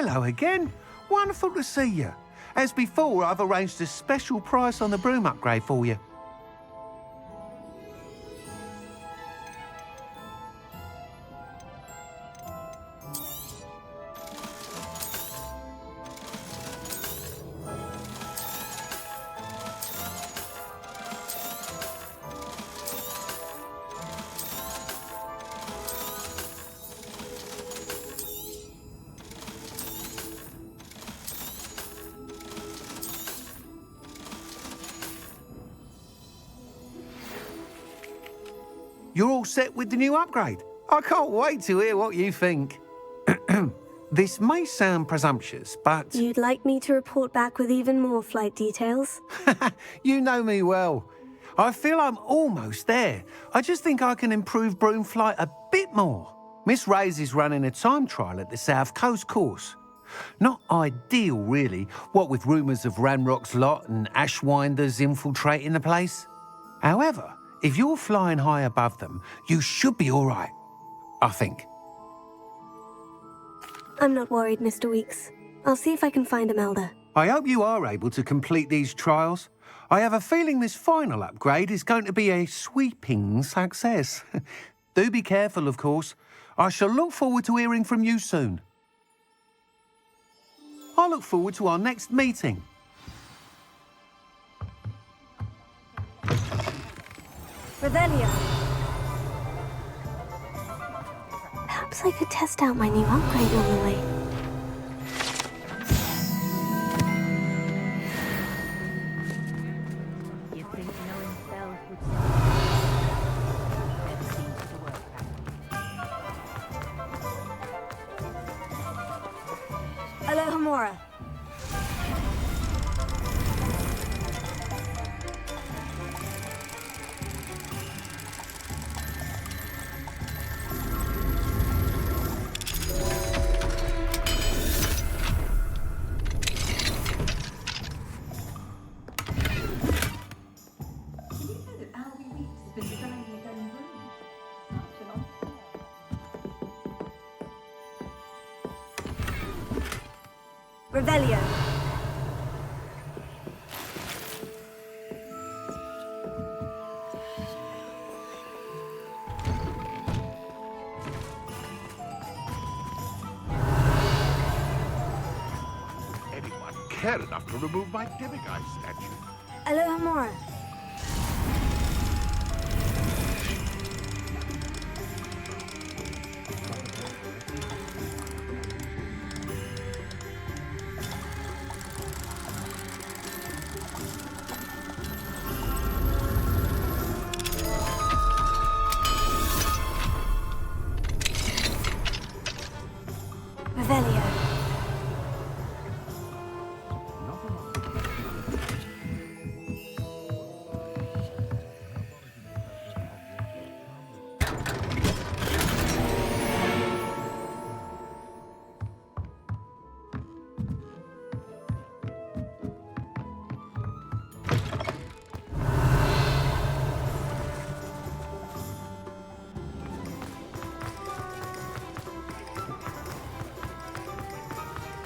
Hello again. Wonderful to see you. As before, I've arranged a special price on the broom upgrade for you. You're all set with the new upgrade. I can't wait to hear what you think. This may sound presumptuous, but... You'd like me to report back with even more flight details? You know me well. I feel I'm almost there. I just think I can improve broom flight a bit more. Miss Ray's is running a time trial at the South Coast course. Not ideal, really, what with rumours of Ranrock's lot and Ashwinders infiltrating the place. However, if you're flying high above them, you should be all right, I think. I'm not worried, Mr. Weeks. I'll see if I can find Imelda. I hope you are able to complete these trials. I have a feeling this final upgrade is going to be a sweeping success. Do be careful, of course. I shall look forward to hearing from you soon. I look forward to our next meeting. Revelio. Perhaps I could test out my new upgrade on the way. You think knowing spells would never seems to work that way. Aloha Mora. Revelio. Anyone care enough to remove my demiguise statue? Aloha Mora. Revelio.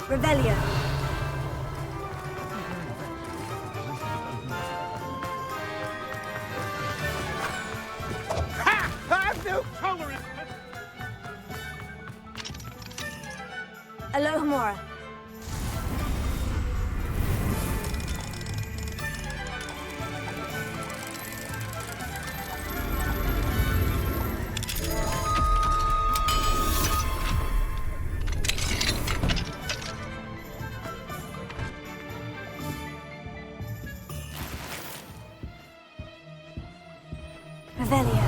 Revelio. Ha! I've no tolerance! Aloha Mora. Revelio.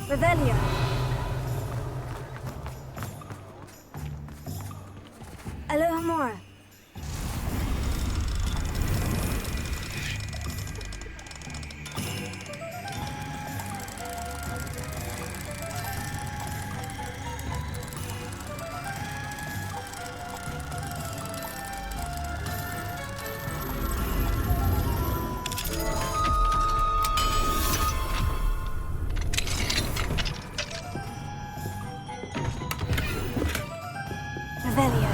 Revelio. Alohomora. Revelio.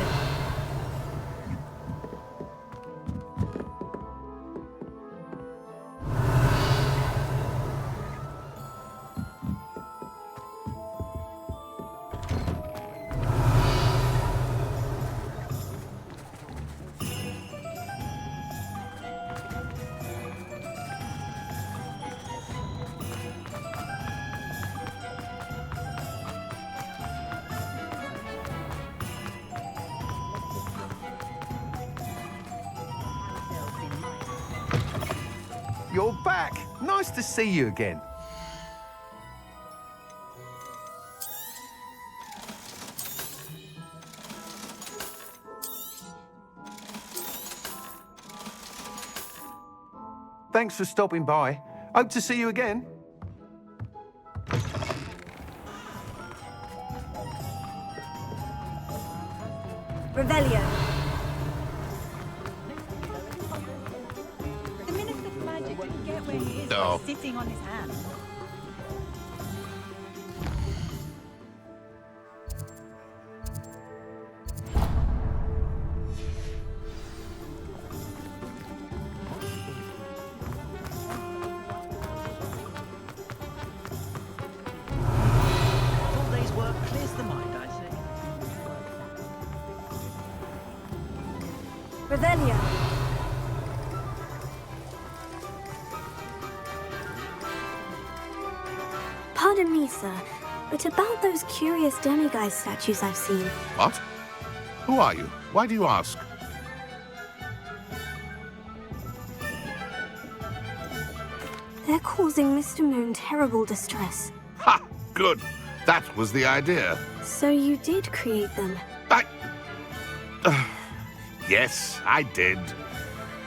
You're back. Nice to see you again. Thanks for stopping by. Hope to see you again. Revelio. The Minister's magic didn't get where he is by Oh. sitting on his hands. All day's work clears the mind, I say. Revelio. Pardon me, sir, but about those curious demiguise statues I've seen. What? Who are you? Why do you ask? They're causing Mr. Moon terrible distress. Ha! Good. That was the idea. So you did create them. I... yes, I did.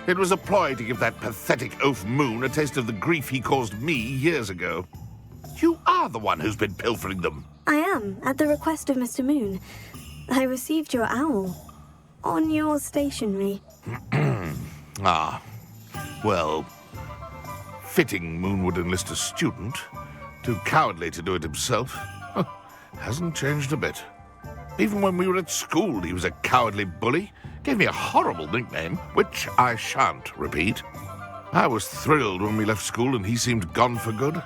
It was a ploy to give that pathetic oaf Moon a taste of the grief he caused me years ago. You are the one who's been pilfering them. I am, at the request of Mr. Moon. I received your owl. On your stationery. Ah. Well, fitting Moon would enlist a student. Too cowardly to do it himself. Hasn't changed a bit. Even when we were at school, he was a cowardly bully. Gave me a horrible nickname, which I shan't repeat. I was thrilled when we left school and he seemed gone for good.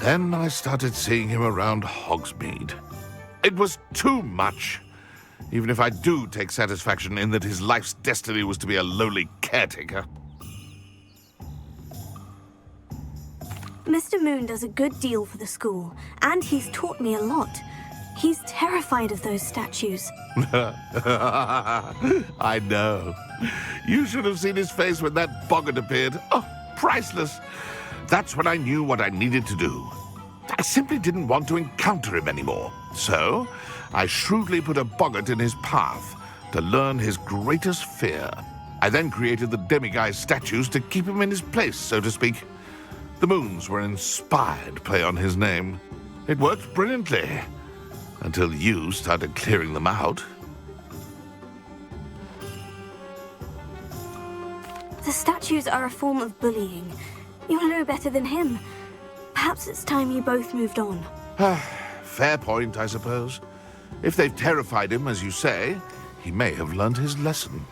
Then I started seeing him around Hogsmeade. It was too much. Even if I do take satisfaction in that his life's destiny was to be a lowly caretaker. Mr. Moon does a good deal for the school, and he's taught me a lot. He's terrified of those statues. I know. You should have seen his face when that boggart appeared. Oh, priceless. That's when I knew what I needed to do. I simply didn't want to encounter him anymore. So, I shrewdly put a boggart in his path to learn his greatest fear. I then created the demiguise statues to keep him in his place, so to speak. The moons were an inspired play on his name. It worked brilliantly. Until you started clearing them out. The statues are a form of bullying. You'll know better than him. Perhaps it's time you both moved on. Fair point, I suppose. If they've terrified him, as you say, he may have learned his lesson.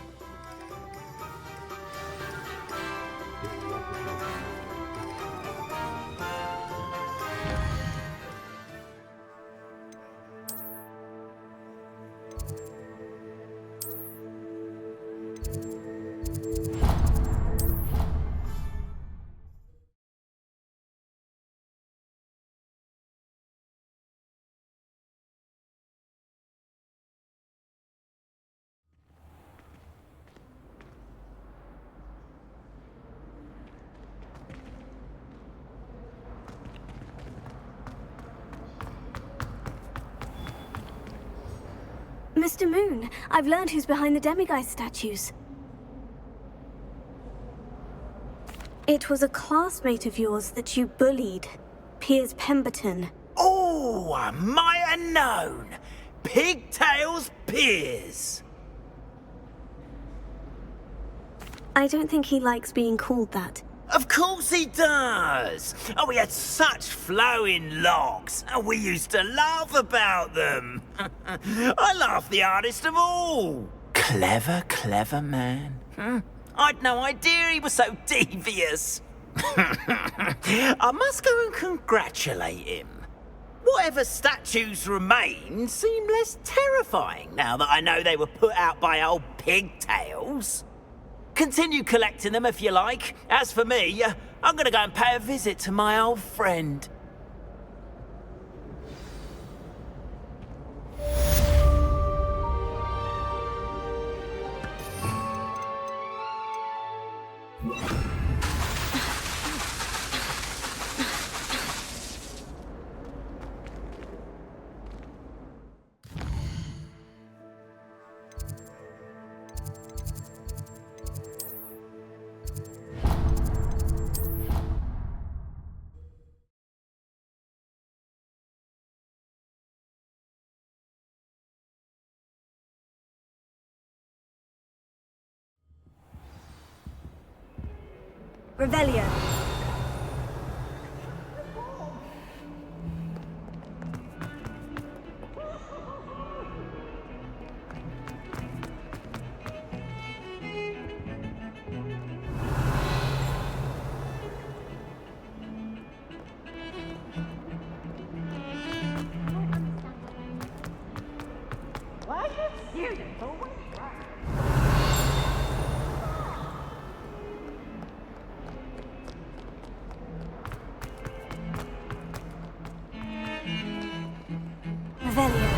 Mr. Moon, I've learned who's behind the demiguise statues. It was a classmate of yours that you bullied, Piers Pemberton. Oh, I might have known. Pigtails Piers. I don't think he likes being called that. Of course he does. Oh, he had such flowing locks, and we used to laugh about them. I laughed the hardest of all. Clever, clever man. I'd no idea he was so devious. I must go and congratulate him. Whatever statues remain seem less terrifying now that I know they were put out by old pigtails. Continue collecting them if you like. As for me, I'm gonna go and pay a visit to my old friend. Revelio. Why are you students always right? Revelio.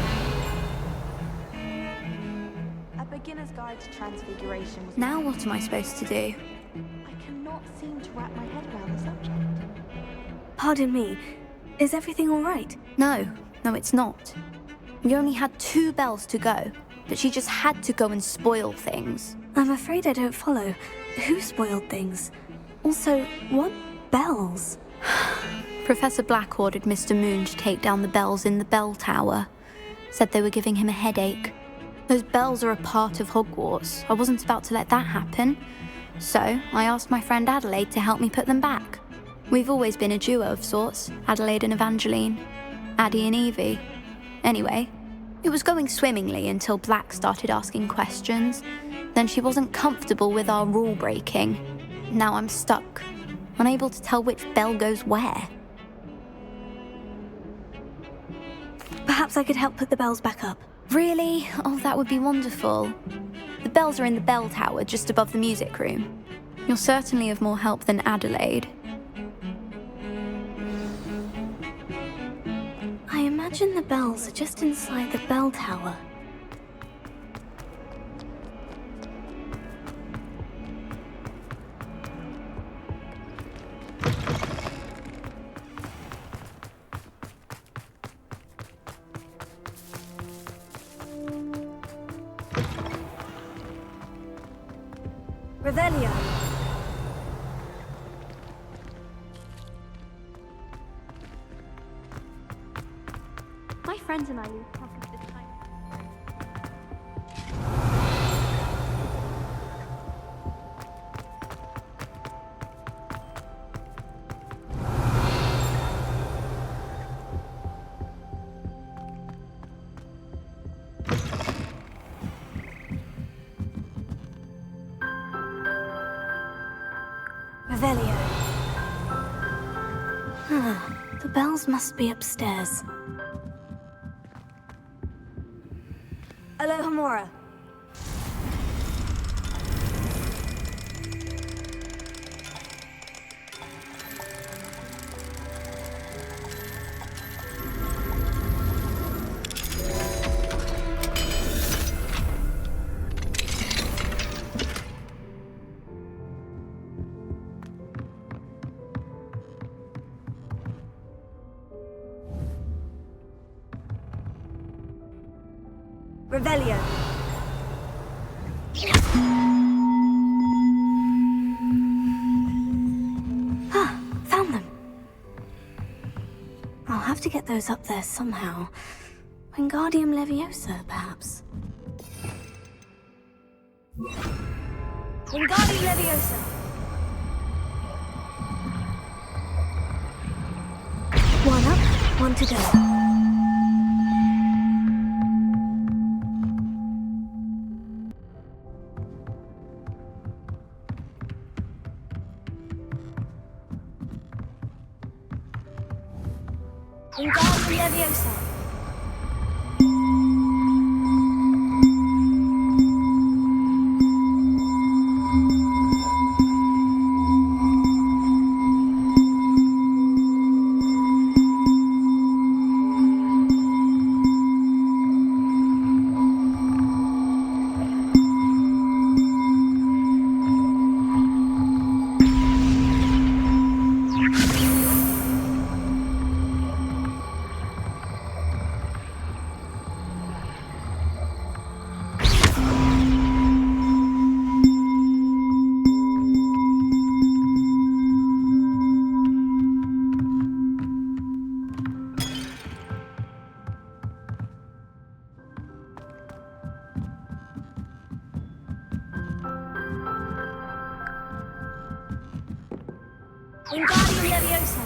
A beginner's guide to transfiguration was... Now what am I supposed to do? I cannot seem to wrap my head around the subject. Pardon me, is everything all right? No, it's not. We only had 2 bells to go, but she just had to go and spoil things. I'm afraid I don't follow. Who spoiled things? Also, what bells? Professor Black ordered Mr. Moon to take down the bells in the bell tower. Said they were giving him a headache. Those bells are a part of Hogwarts. I wasn't about to let that happen. So I asked my friend Adelaide to help me put them back. We've always been a duo of sorts, Adelaide and Evangeline. Addie and Evie. Anyway, it was going swimmingly until Black started asking questions. Then she wasn't comfortable with our rule breaking. Now I'm stuck, unable to tell which bell goes where. Perhaps I could help put the bells back up. Really? Oh, that would be wonderful. The bells are in the bell tower just above the music room. You're certainly of more help than Adelaide. I imagine the bells are just inside the bell tower. Revelio. My friends and I lose track of the time. Revelio. The bells must be upstairs. Alohomora. Revelio. Ah, found them. I'll have to get those up there somehow. Wingardium Leviosa, perhaps. Wingardium Leviosa. One up, one to go. Wingardium Leviosa. Wingardium Leviosa.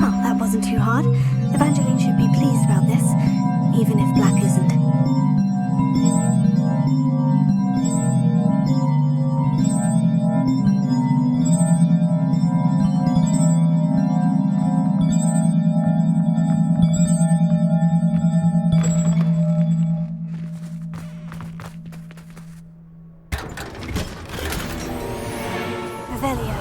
Oh, that wasn't too hard. Evangeline should be pleased about this, even if Black isn't. Revelio.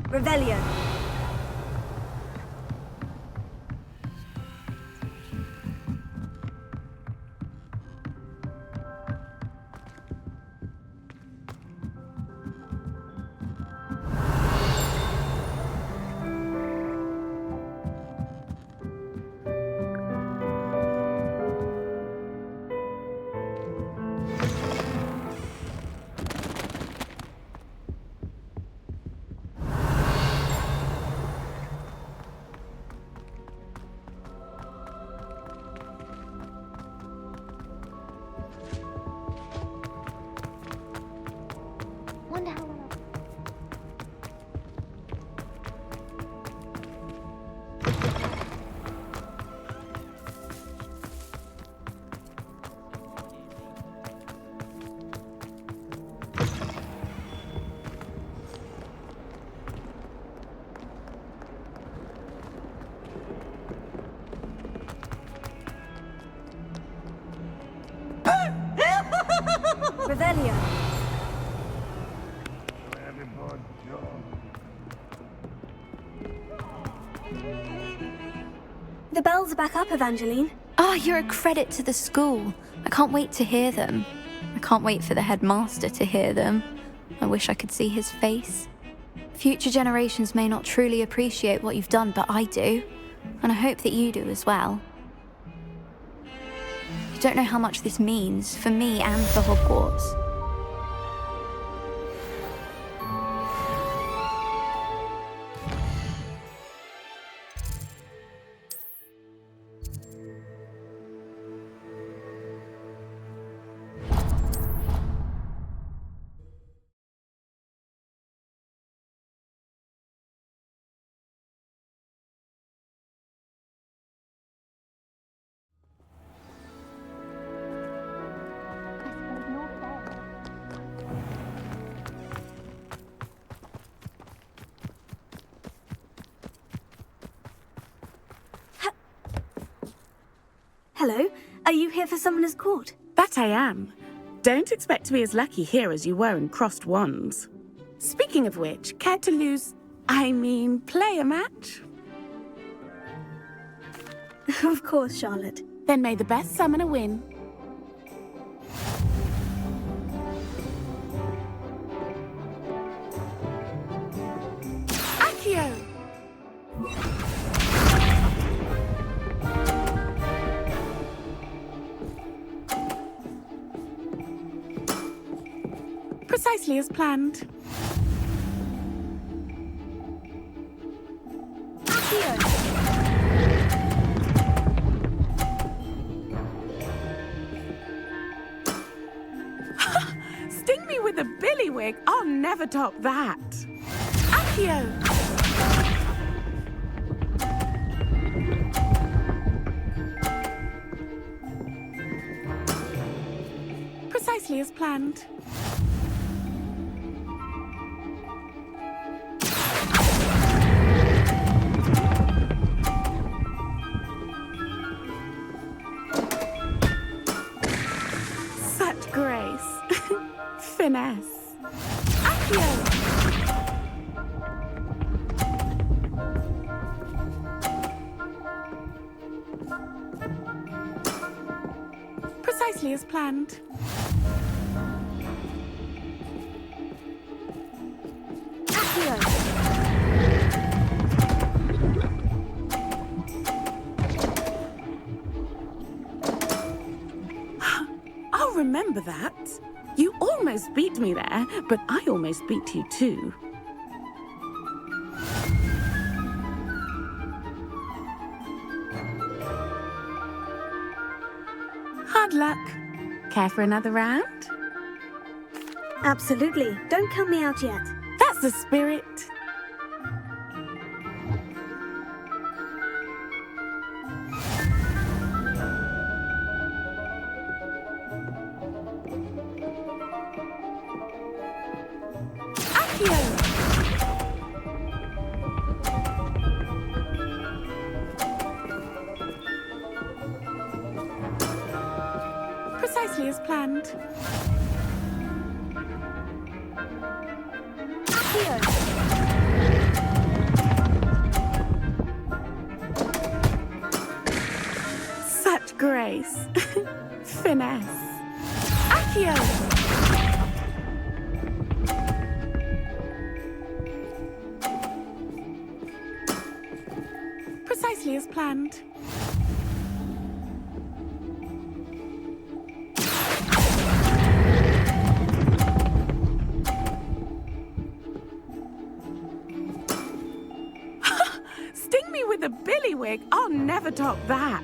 Revelio. Wonder how long Revelio. The bells are back up, Evangeline. Ah, you're a credit to the school. I can't wait to hear them. I can't wait for the headmaster to hear them. I wish I could see his face. Future generations may not truly appreciate what you've done, but I do. And I hope that you do as well. You don't know how much this means for me and for Hogwarts. Hello. Are you here for Summoner's Court? That I am. Don't expect to be as lucky here as you were in Crossed Wands. Speaking of which, care to play a match? Of course, Charlotte. Then may the best summoner win. Accio! Precisely as planned. Sting me with a billywig, I'll never top that. Accio! Precisely as planned. Such grace. Finesse. Accio! Precisely as planned. I'll remember that. You almost beat me there, but I almost beat you too. Hard luck. Care for another round? Absolutely. Don't count me out yet. That's the spirit. Accio! Precisely as planned. Such grace. Finesse. Accio! Precisely as planned. Sting me with a billywig, I'll never top that.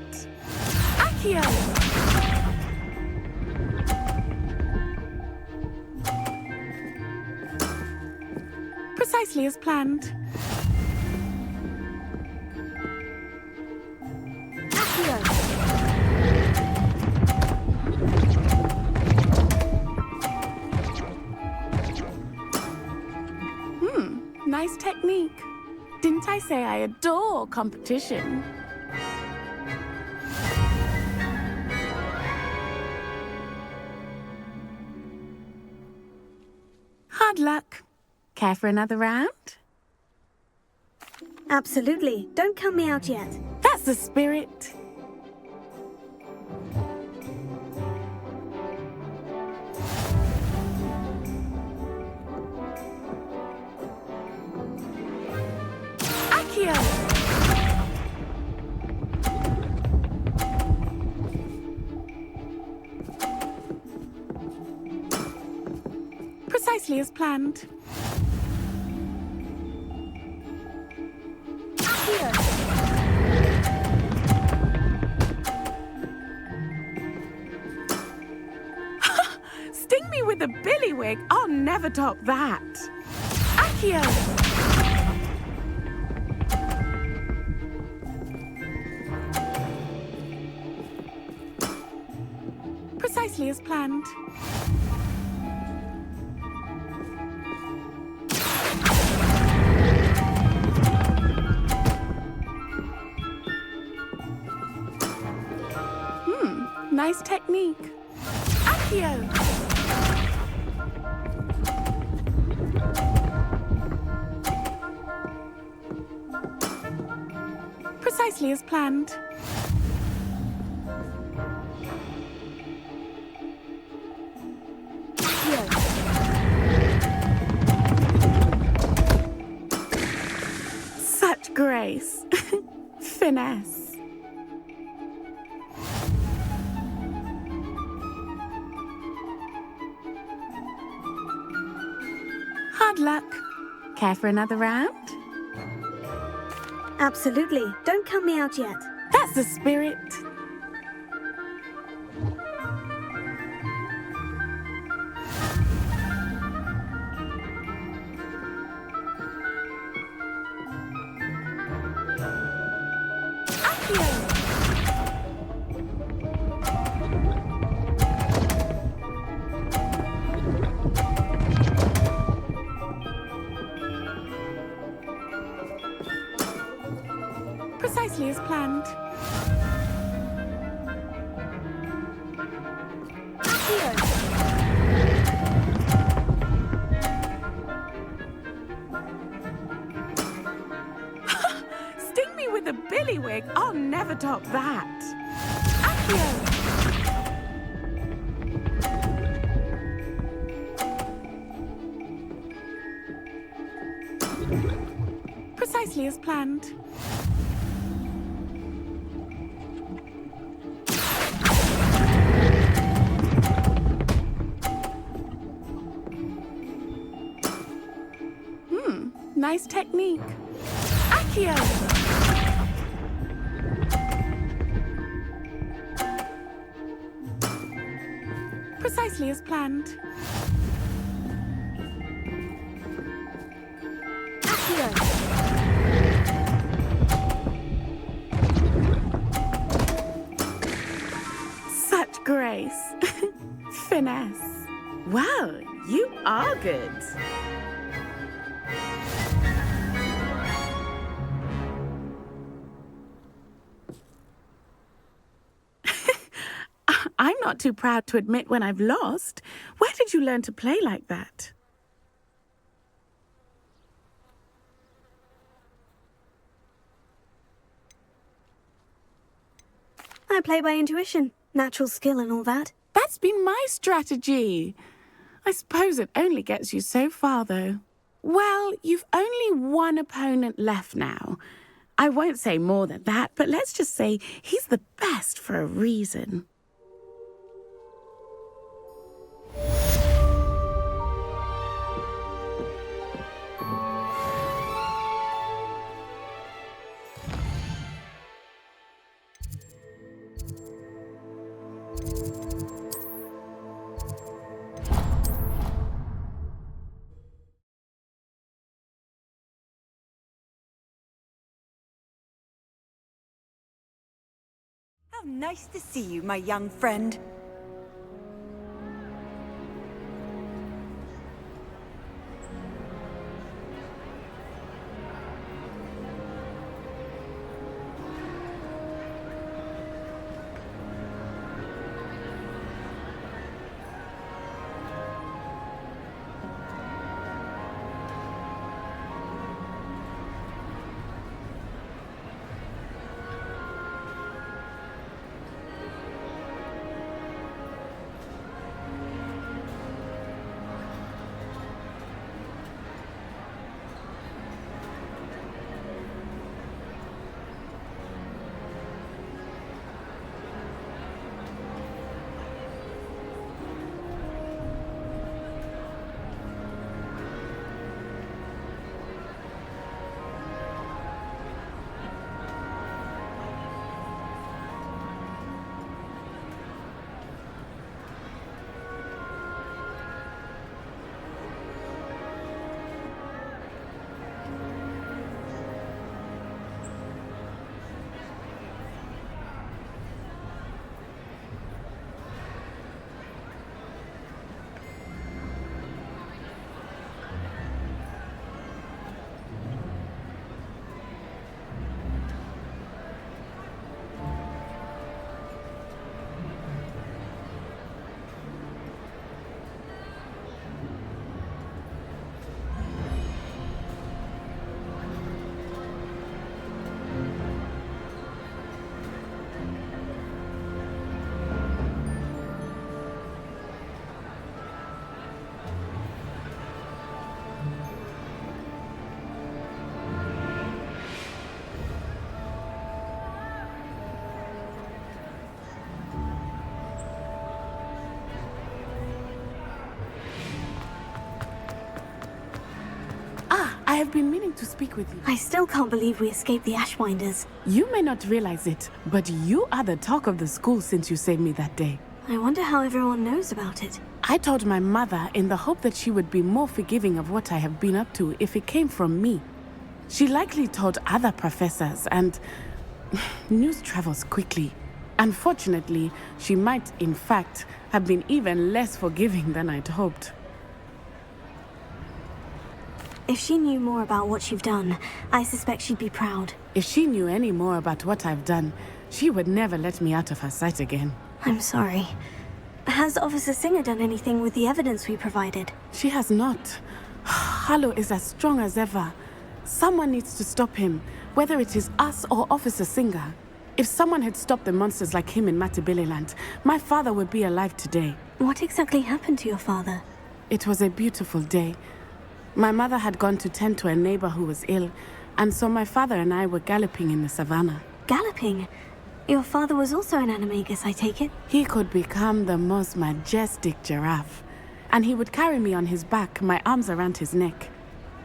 Accio! Precisely as planned. Nice technique. Didn't I say I adore competition? Hard luck. Care for another round? Absolutely. Don't count me out yet. That's the spirit. Accio! Precisely as planned. Sting me with a billywig, I'll never top that. Accio! Precisely as planned. nice technique. Accio! Precisely as planned. Such grace. Finesse. Hard luck. Care for another round? Absolutely. Don't count me out yet. That's the spirit. Precisely as planned. Sting me with a billywig. I'll never top that. Accio! Precisely as planned. Nice technique. Accio! Precisely as planned. Accio! Such grace. Finesse. Well, you are good. I'm not too proud to admit when I've lost. Where did you learn to play like that? I play by intuition, natural skill and all that. That's been my strategy. I suppose it only gets you so far, though. Well, you've only one opponent left now. I won't say more than that, but let's just say he's the best for a reason. How nice to see you, my young friend. I've been meaning to speak with you. I still can't believe we escaped the Ashwinders. You may not realize it, but you are the talk of the school since you saved me that day. I wonder how everyone knows about it. I told my mother in the hope that she would be more forgiving of what I have been up to if it came from me. She likely told other professors, and news travels quickly. Unfortunately, she might, in fact, have been even less forgiving than I'd hoped. If she knew more about what you've done, I suspect she'd be proud. If she knew any more about what I've done, she would never let me out of her sight again. I'm sorry. Has Officer Singer done anything with the evidence we provided? She has not. Harlow is as strong as ever. Someone needs to stop him, whether it is us or Officer Singer. If someone had stopped the monsters like him in Matabeleland, my father would be alive today. What exactly happened to your father? It was a beautiful day. My mother had gone to tend to a neighbor who was ill, and so my father and I were galloping in the savannah. Galloping? Your father was also an animagus, I take it? He could become the most majestic giraffe, and he would carry me on his back, my arms around his neck.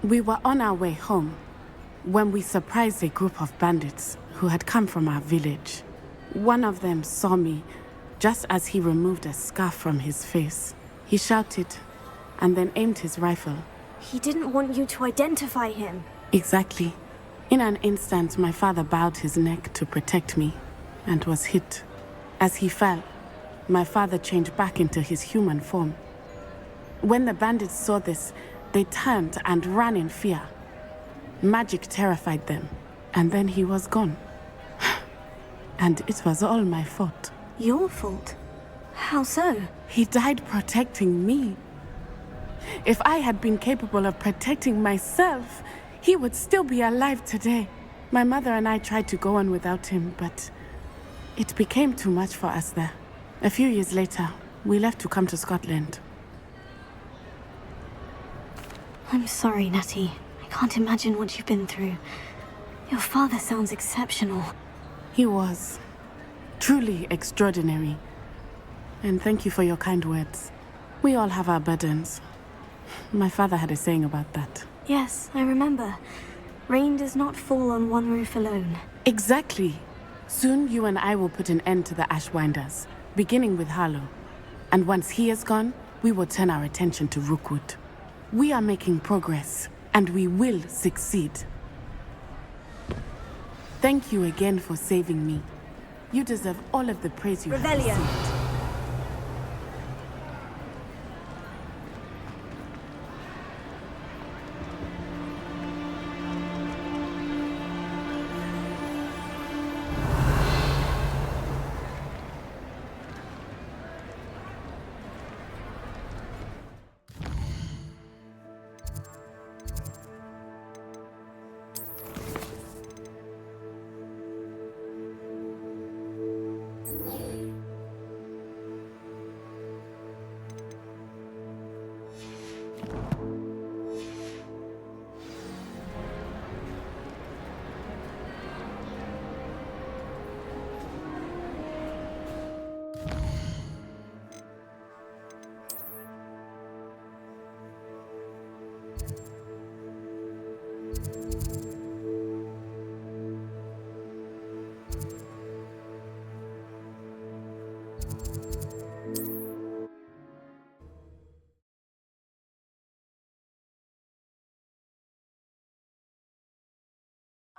We were on our way home when we surprised a group of bandits who had come from our village. One of them saw me just as he removed a scarf from his face. He shouted and then aimed his rifle. He didn't want you to identify him. Exactly. In an instant, my father bowed his neck to protect me and was hit. As he fell, my father changed back into his human form. When the bandits saw this, they turned and ran in fear. Magic terrified them, and then he was gone. And it was all my fault. Your fault? How so? He died protecting me. If I had been capable of protecting myself, he would still be alive today. My mother and I tried to go on without him, but it became too much for us there. A few years later, we left to come to Scotland. I'm sorry, Natty. I can't imagine what you've been through. Your father sounds exceptional. He was truly extraordinary. And thank you for your kind words. We all have our burdens. My father had a saying about that. Yes, I remember. Rain does not fall on one roof alone. Exactly. Soon you and I will put an end to the Ashwinders, beginning with Harlow. And once he is gone, we will turn our attention to Rookwood. We are making progress, and we will succeed. Thank you again for saving me. You deserve all of the praise you have Revelio. received.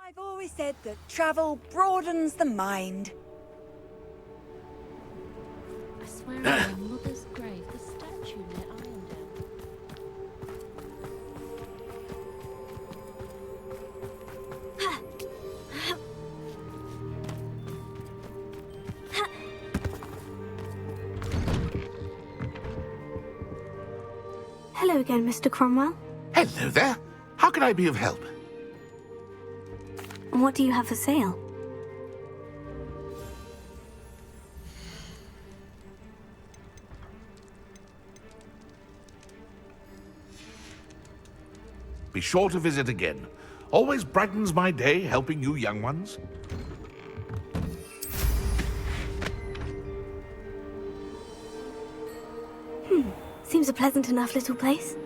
I've always said that travel broadens the mind. I swear on my mother's grave, the statue let iron down. Hello again, Mr. Cromwell. Hello there. How can I be of help? What do you have for sale? Be sure to visit again. Always brightens my day helping you young ones. Seems a pleasant enough little place.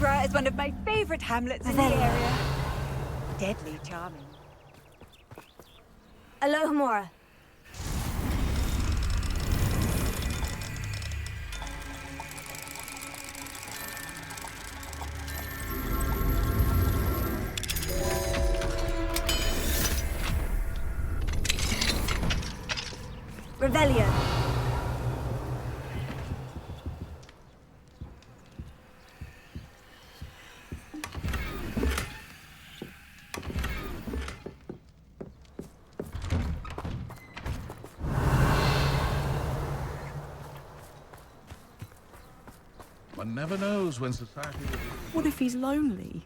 Edinburgh is one of my favourite hamlets in the area. Deadly charming. Alohomora. Revelio. One never knows when society will... What if he's lonely?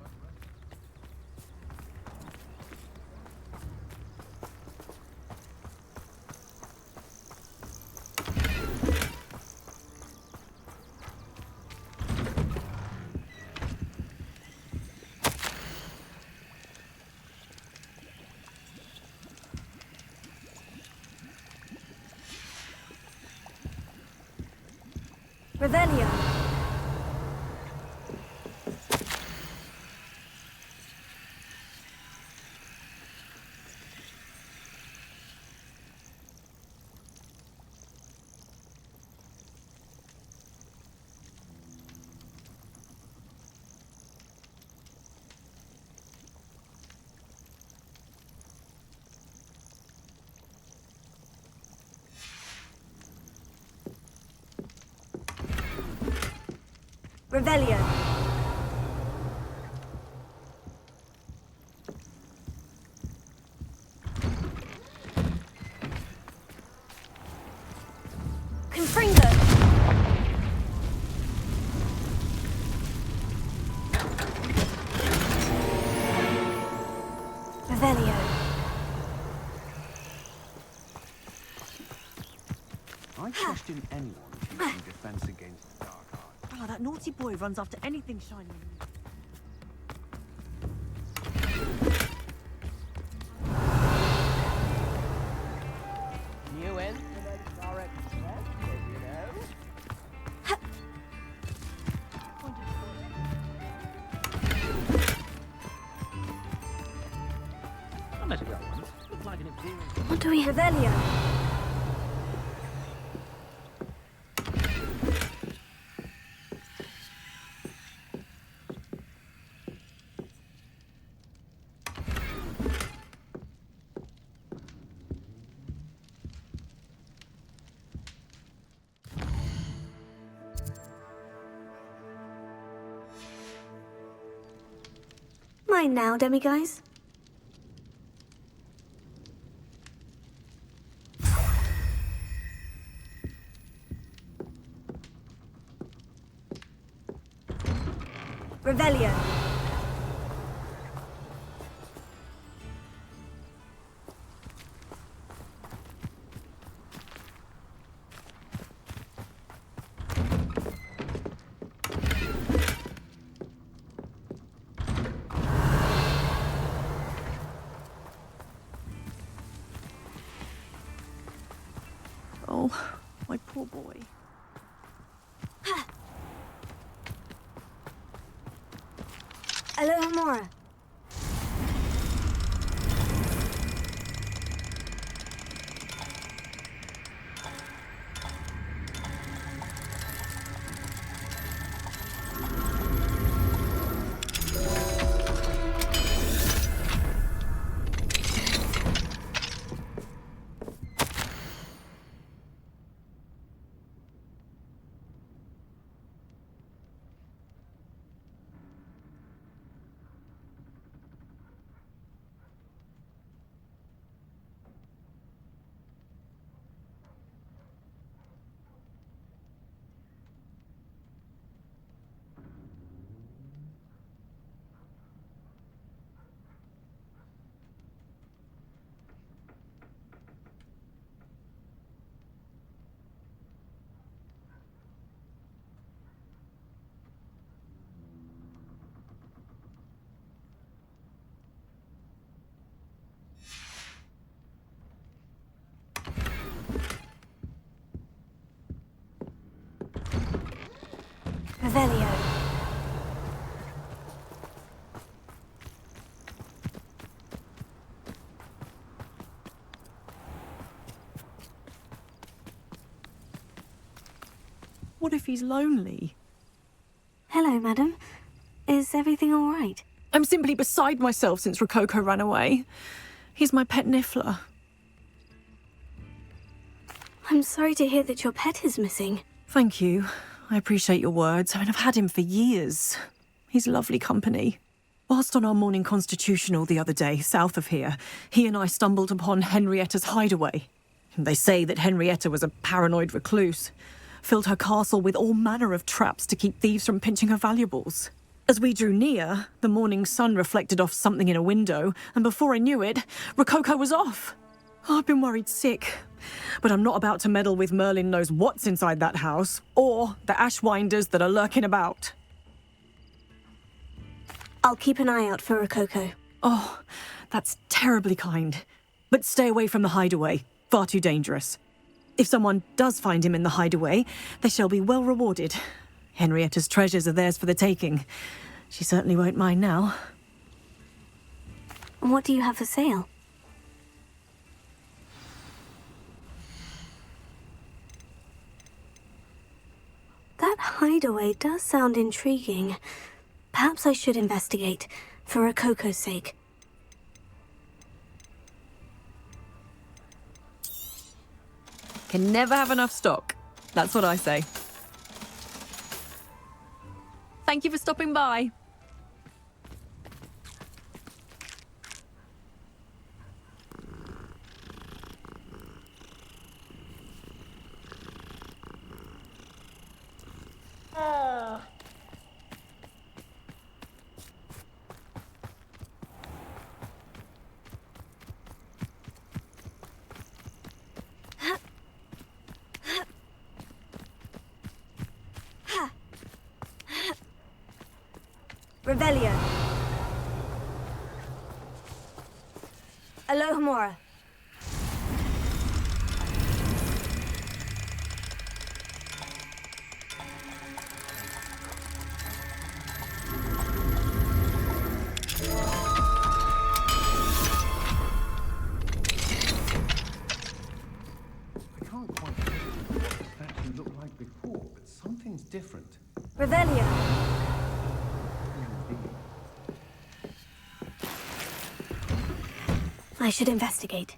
Revelio. Revelio. Confringo. Revelio. I question anyone using defense against the dark arts. Oh, that naughty boy runs after anything shiny. New instruments are expensive, you know. I met a girl once. Looked like an imperial. What do we have? Revelio. Mine now, demiguise. Revelio. Oh, my poor boy. Alohomora. Revelio. What if he's lonely? Hello, madam. Is everything all right? I'm simply beside myself since Rococo ran away. He's my pet niffler. I'm sorry to hear that your pet is missing. Thank you. I appreciate your words. I mean, I've had him for years. He's lovely company. Whilst on our morning constitutional the other day, south of here, he and I stumbled upon Henrietta's hideaway. They say that Henrietta was a paranoid recluse, filled her castle with all manner of traps to keep thieves from pinching her valuables. As we drew near, the morning sun reflected off something in a window, and before I knew it, Rococo was off. I've been worried sick, but I'm not about to meddle with Merlin knows what's inside that house, or the ashwinders that are lurking about. I'll keep an eye out for Rococo. Oh, that's terribly kind. But stay away from the hideaway. Far too dangerous. If someone does find him in the hideaway, they shall be well rewarded. Henrietta's treasures are theirs for the taking. She certainly won't mind now. What do you have for sale? That hideaway does sound intriguing. Perhaps I should investigate, for Rococo's sake. Can never have enough stock. That's what I say. Thank you for stopping by. Revelio. Alohomora. I can't quite picture what the statue looked like before, but something's different. Revelio. I should investigate.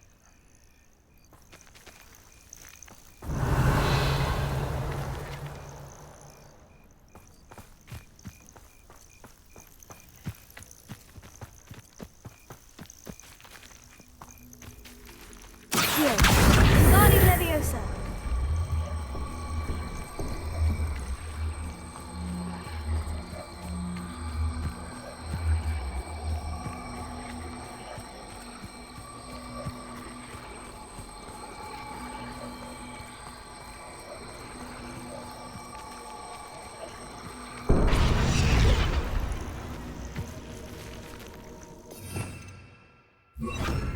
Here, Guardian Leviosa.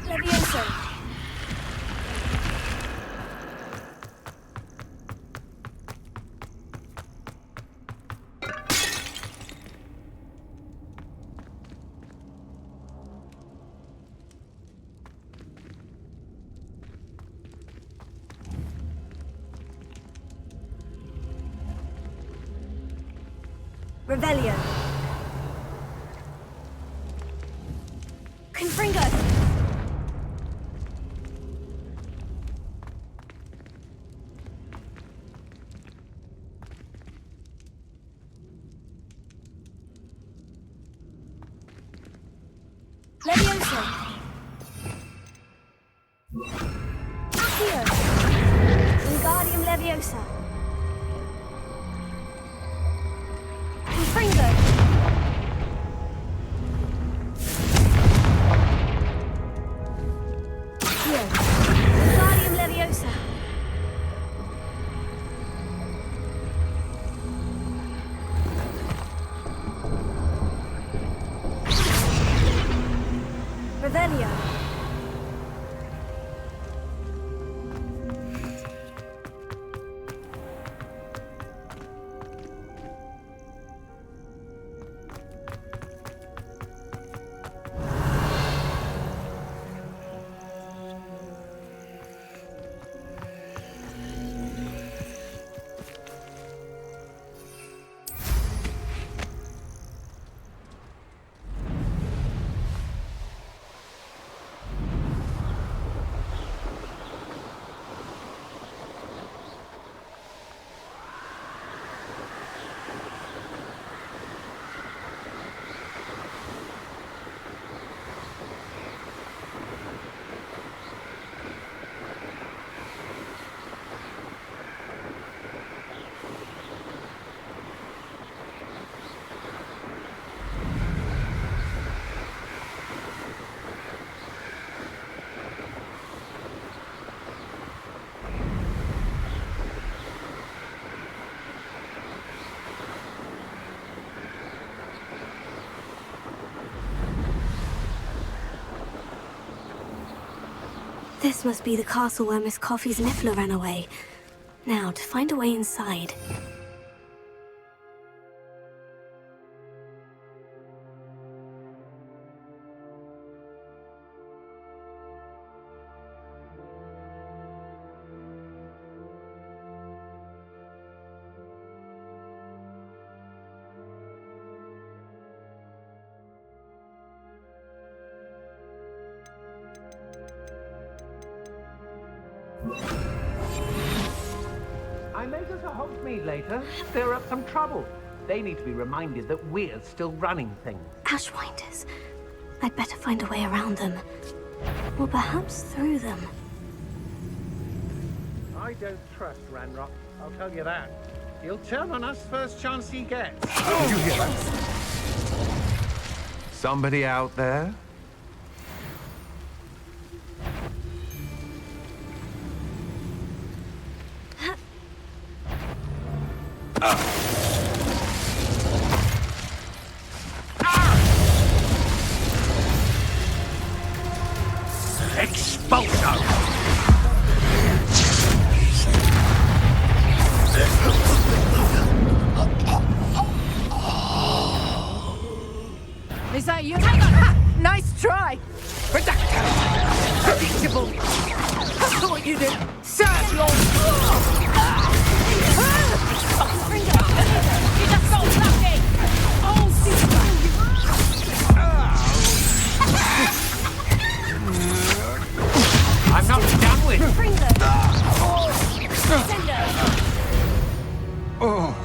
Leviosa. Revelio. Confringo. Leviosa. Accio. Wingardium Leviosa. Confringo. Accio. Wingardium Leviosa. Revelio. This must be the castle where Miss Coffee's Niffler ran away. Now, to find a way inside. I made us a Hogsmeade later. Stir up some trouble. They need to be reminded that we're still running things. Ashwinders. I'd better find a way around them. Or perhaps through them. I don't trust Ranrock, I'll tell you that. He'll turn on us first chance he gets. Did you hear that? Somebody out there? Is that you? Hang on! Ha! Nice try! Predictable! That's what you do! Serve your... You just got lucky! Oh, I'm not done with. Bring them! Oh.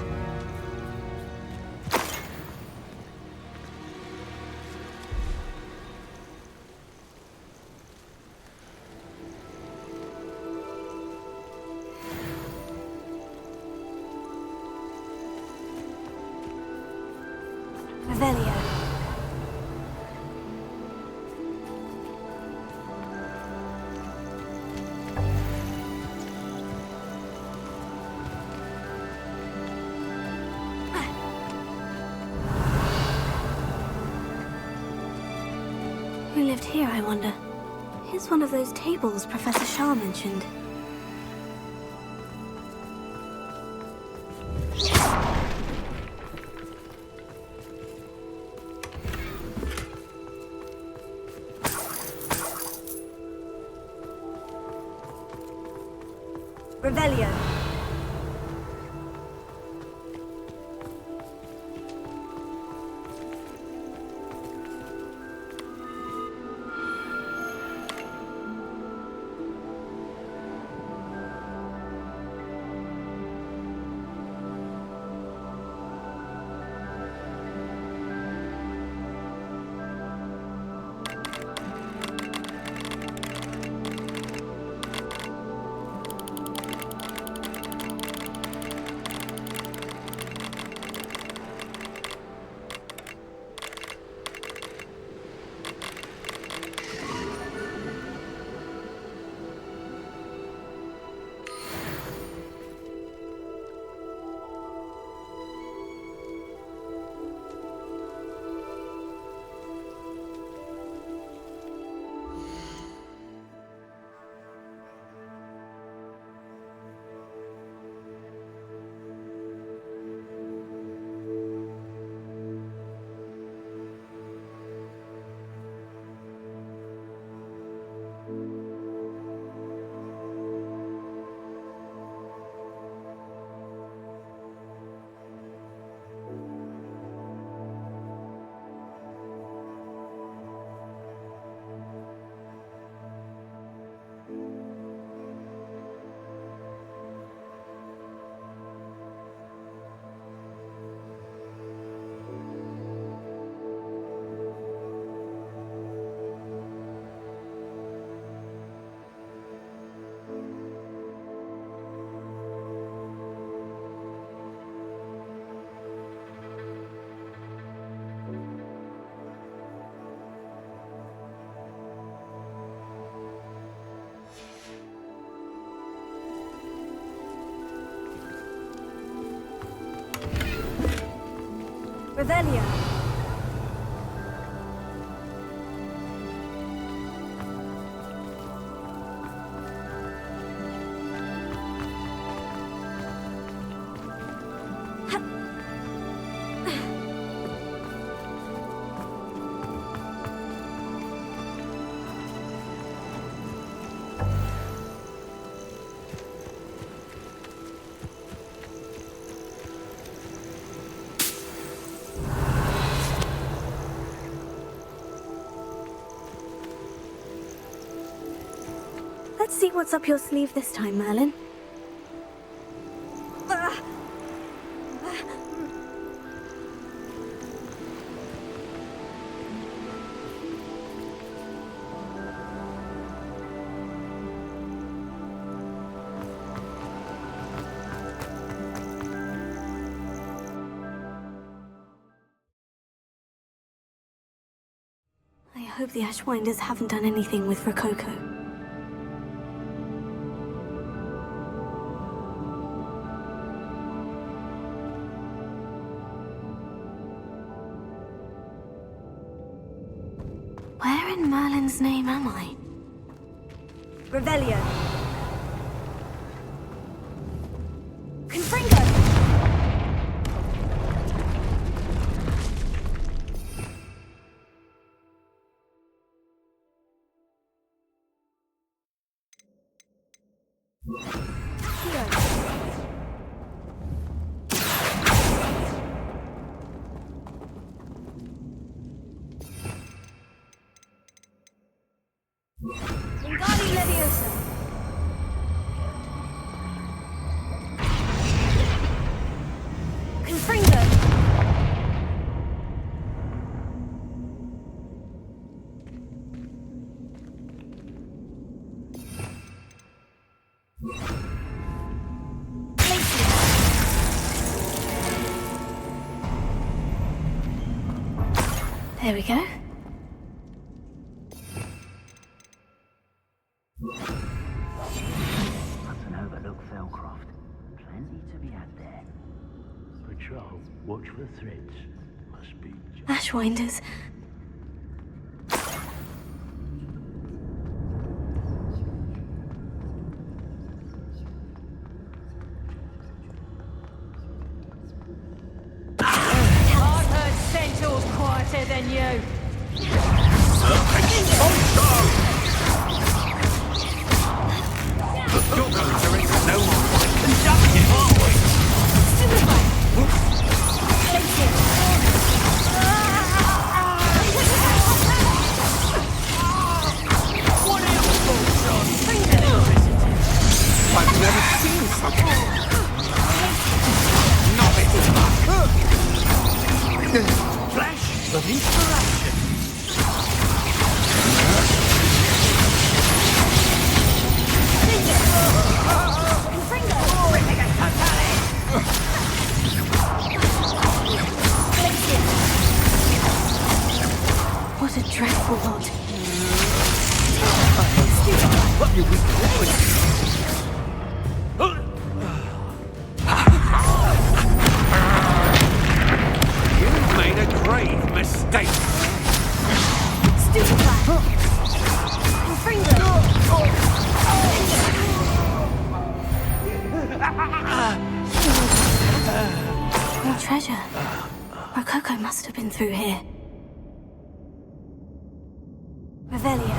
Revelio. Who lived here, I wonder? Here's one of those tables Professor Shah mentioned. Revelio. Revelio. Let's see what's up your sleeve this time, Merlin. I hope the Ashwinders haven't done anything with Rococo. Where in Merlin's name am I? Revelio. Confringo. Wingardium Leviosa. Confringo. There we go. Hudson overlook Fellcroft. Plenty to be had there. Patrol, watch for threats. Must be Ashwinders. I've heard Centaur's quieter than you. You're going to reach no more conductive, aren't we? I've never seen something. Not it. Flash of inspiration. What a dreadful lot. What you wish You've made a grave mistake. Stupid Black. Confringo. More treasure. Rococo must have been through here. Revelio.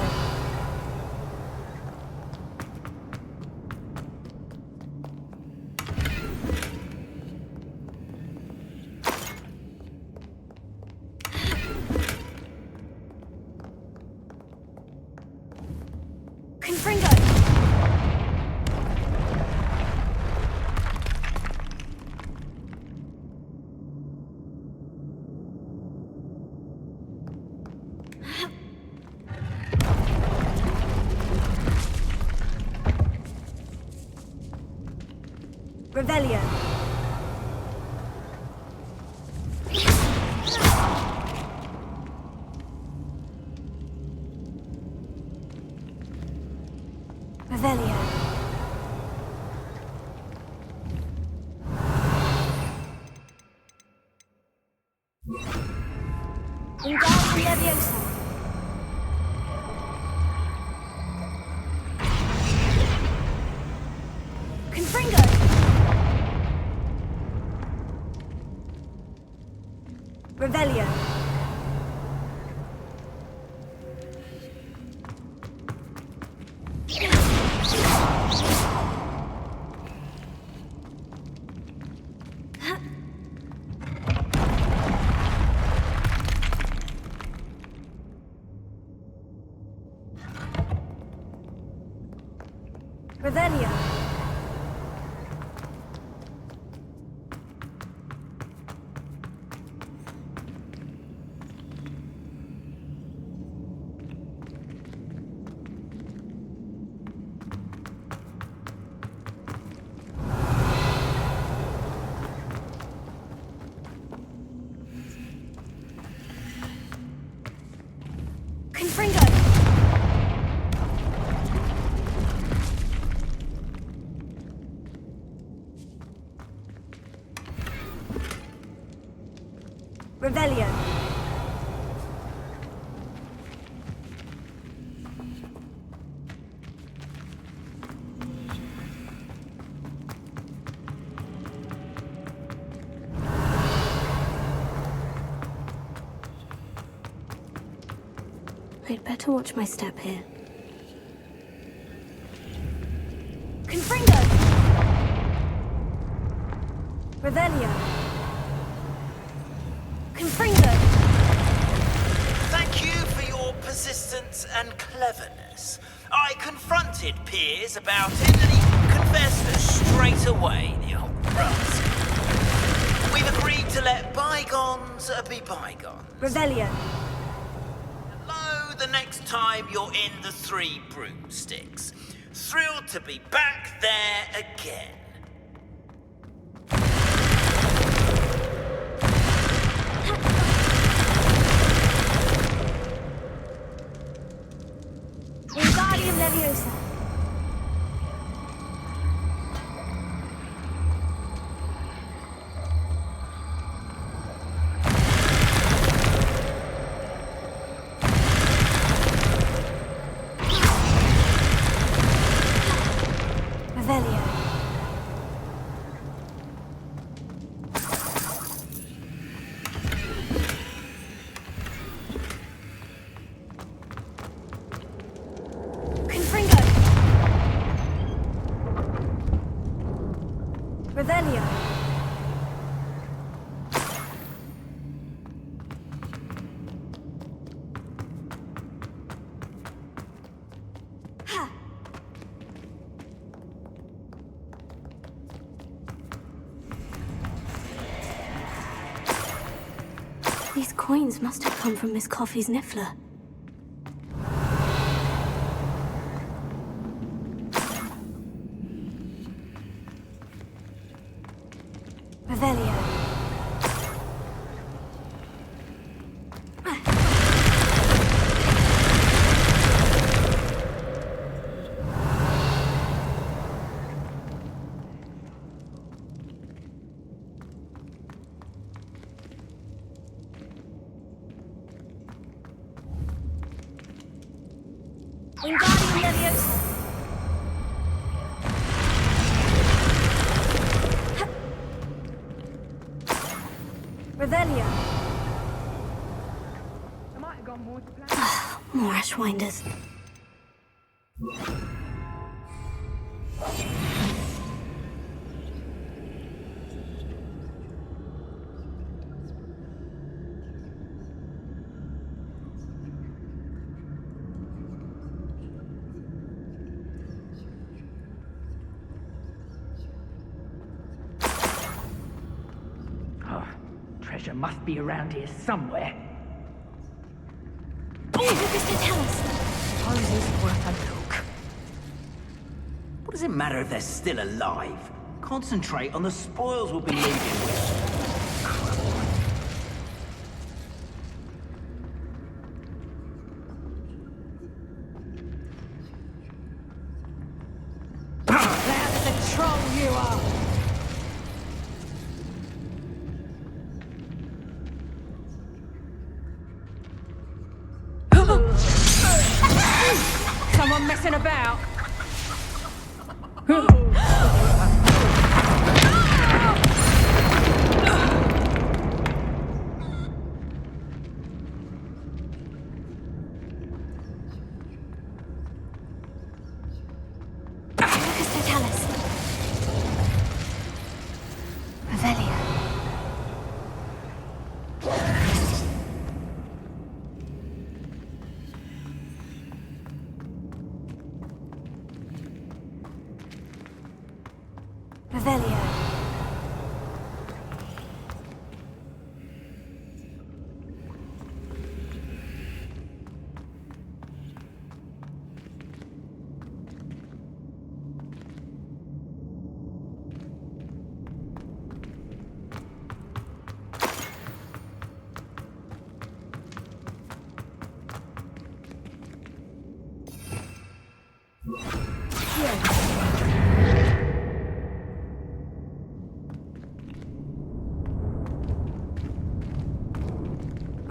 Confringo. Revelio. Revelio. Wingardium Leviosa. Confringo. Revelio. Revelio. Confringo. Revelio. I'd better watch my step here. Confringo! Revelio. Confringo! Thank you for your persistence and cleverness. I confronted Piers about it and he confessed straight away, the old rascal. We've agreed to let bygones be bygones. Revelio. The next time you're in the Three Broomsticks. Thrilled to be back there again. Wingardium Leviosa. Revelio. Ha. These coins must have come from Miss Coffee's Niffler. Revelio. Wingardium Leviosa. Revelio. More Ashwinders. Treasure must be around here somewhere. Suppose it's worth a look. What does it matter if they're still alive? Concentrate on the spoils we'll be leaving with. That's the troll you are! Someone messing about?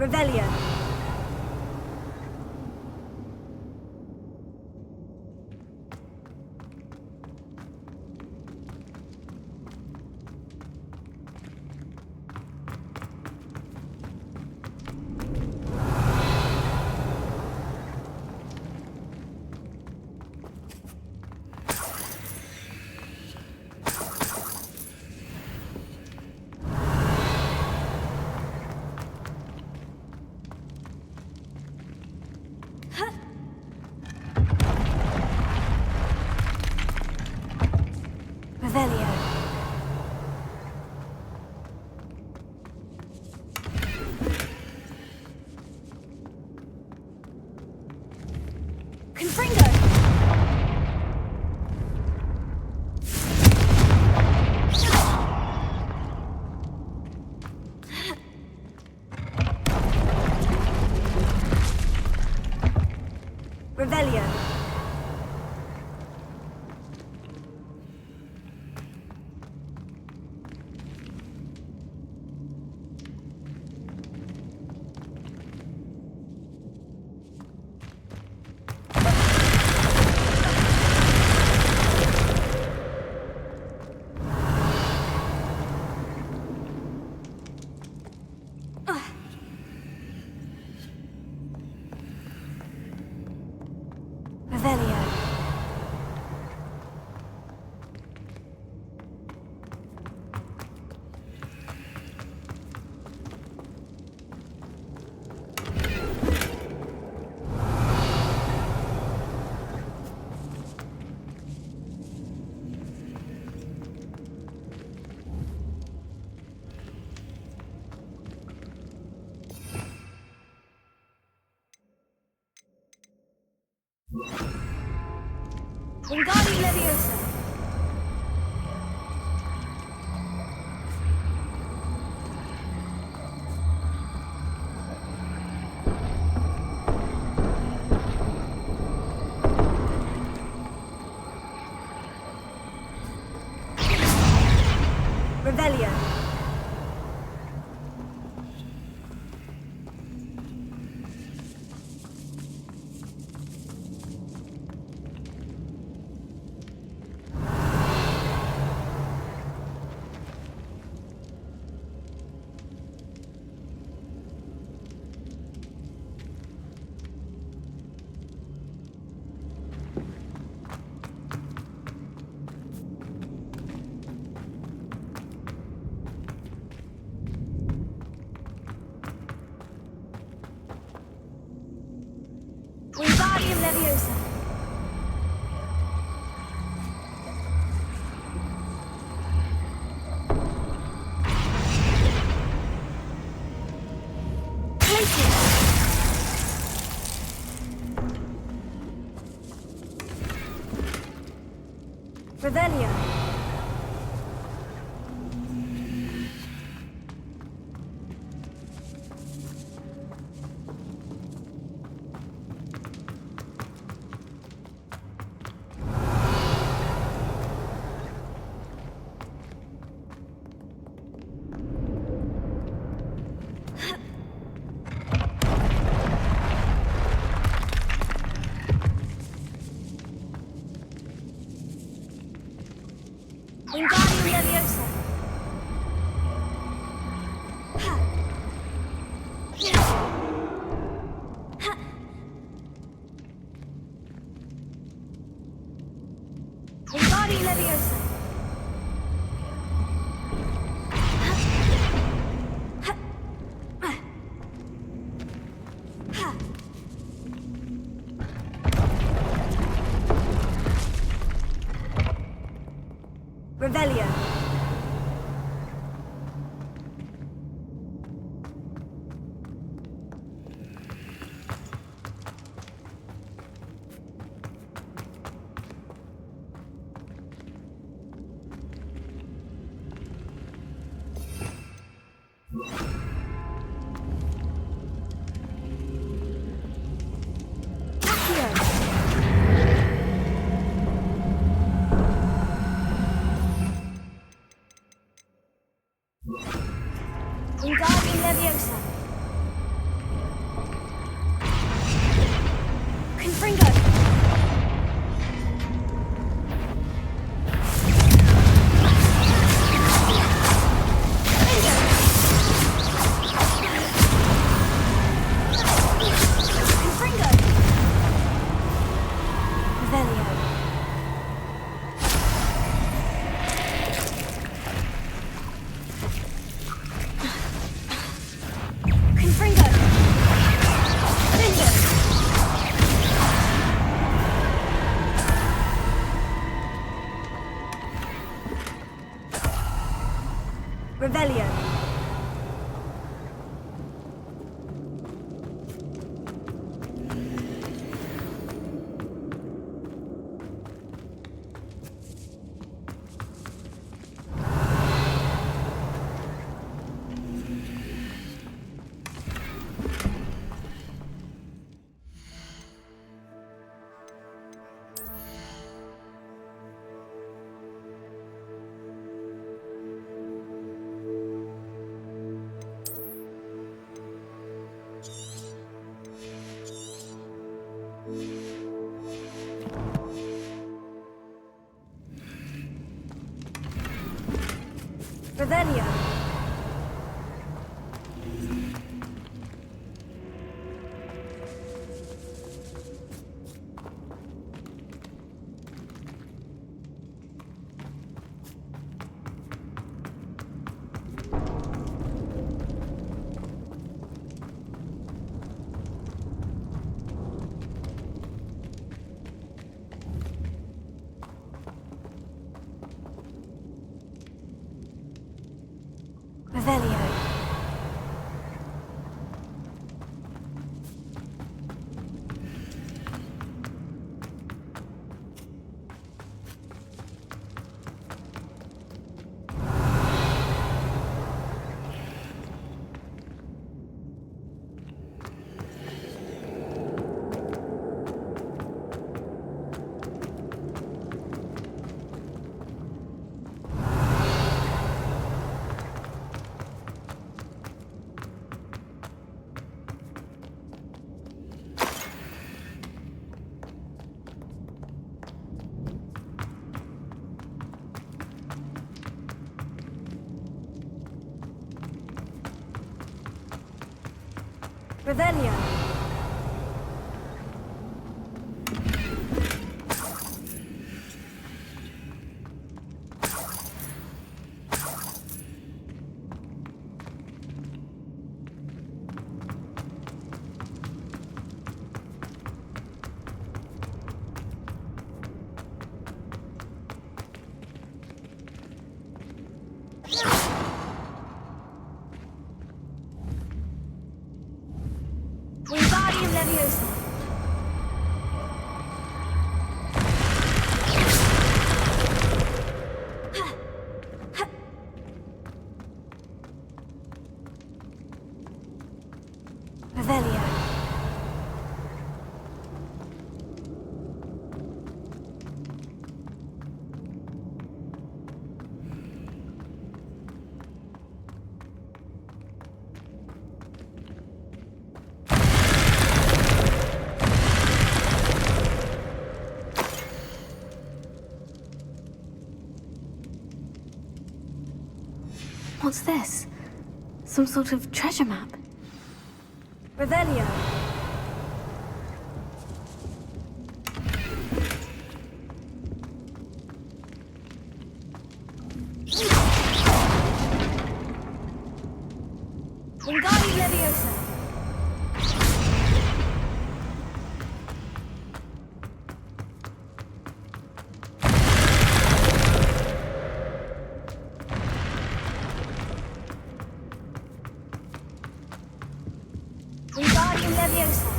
Revelio. Revelio. Confringo. Revelio. Revelio. Wingardium Leviosa. Revelio. Wingardium Leviosa. Revelio. Wingardium Leviosa. Ha. Ha. Wingardium Leviosa. Ha. Ha. Ha. Revelio. Revelio. Revelio. Revelio. Wingardium Leviosa. Revelio. What's this? Some sort of treasure map? Revelio. Wingardium Leviosa. Wingardium Leviosa.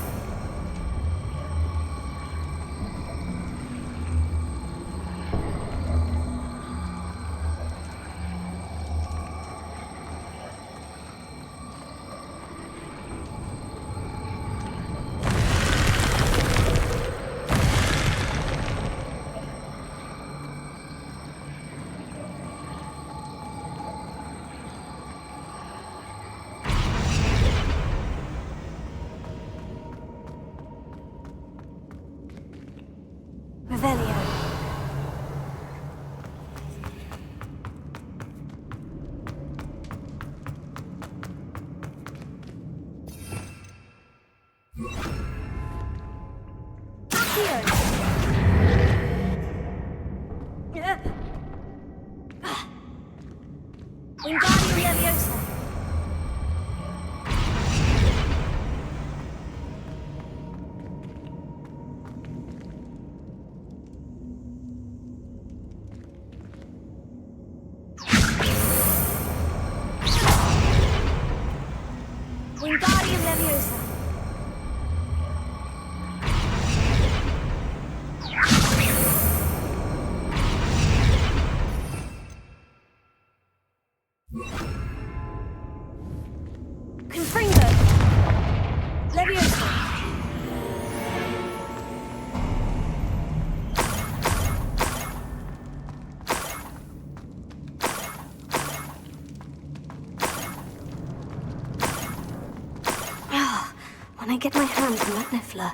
Revelio. Wingardium Leviosa. Wingardium Leviosa. Confringo. Leviosa. When I get my hands on that Niffler.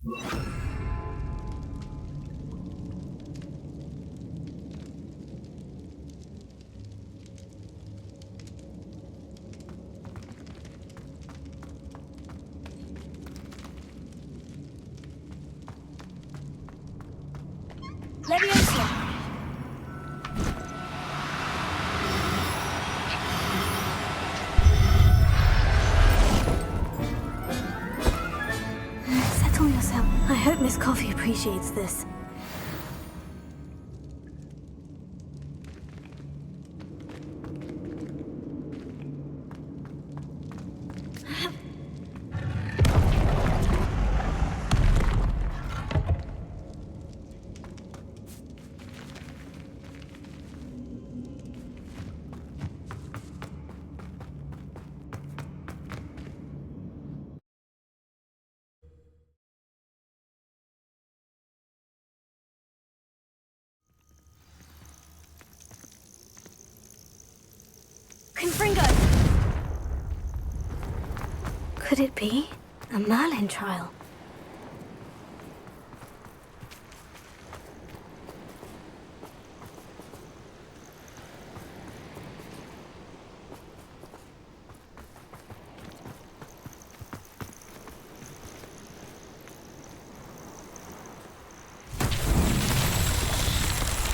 Leviosa! Settle yourself. I hope Miss Coffee appreciates this. Confringo! Could it be a Merlin trial?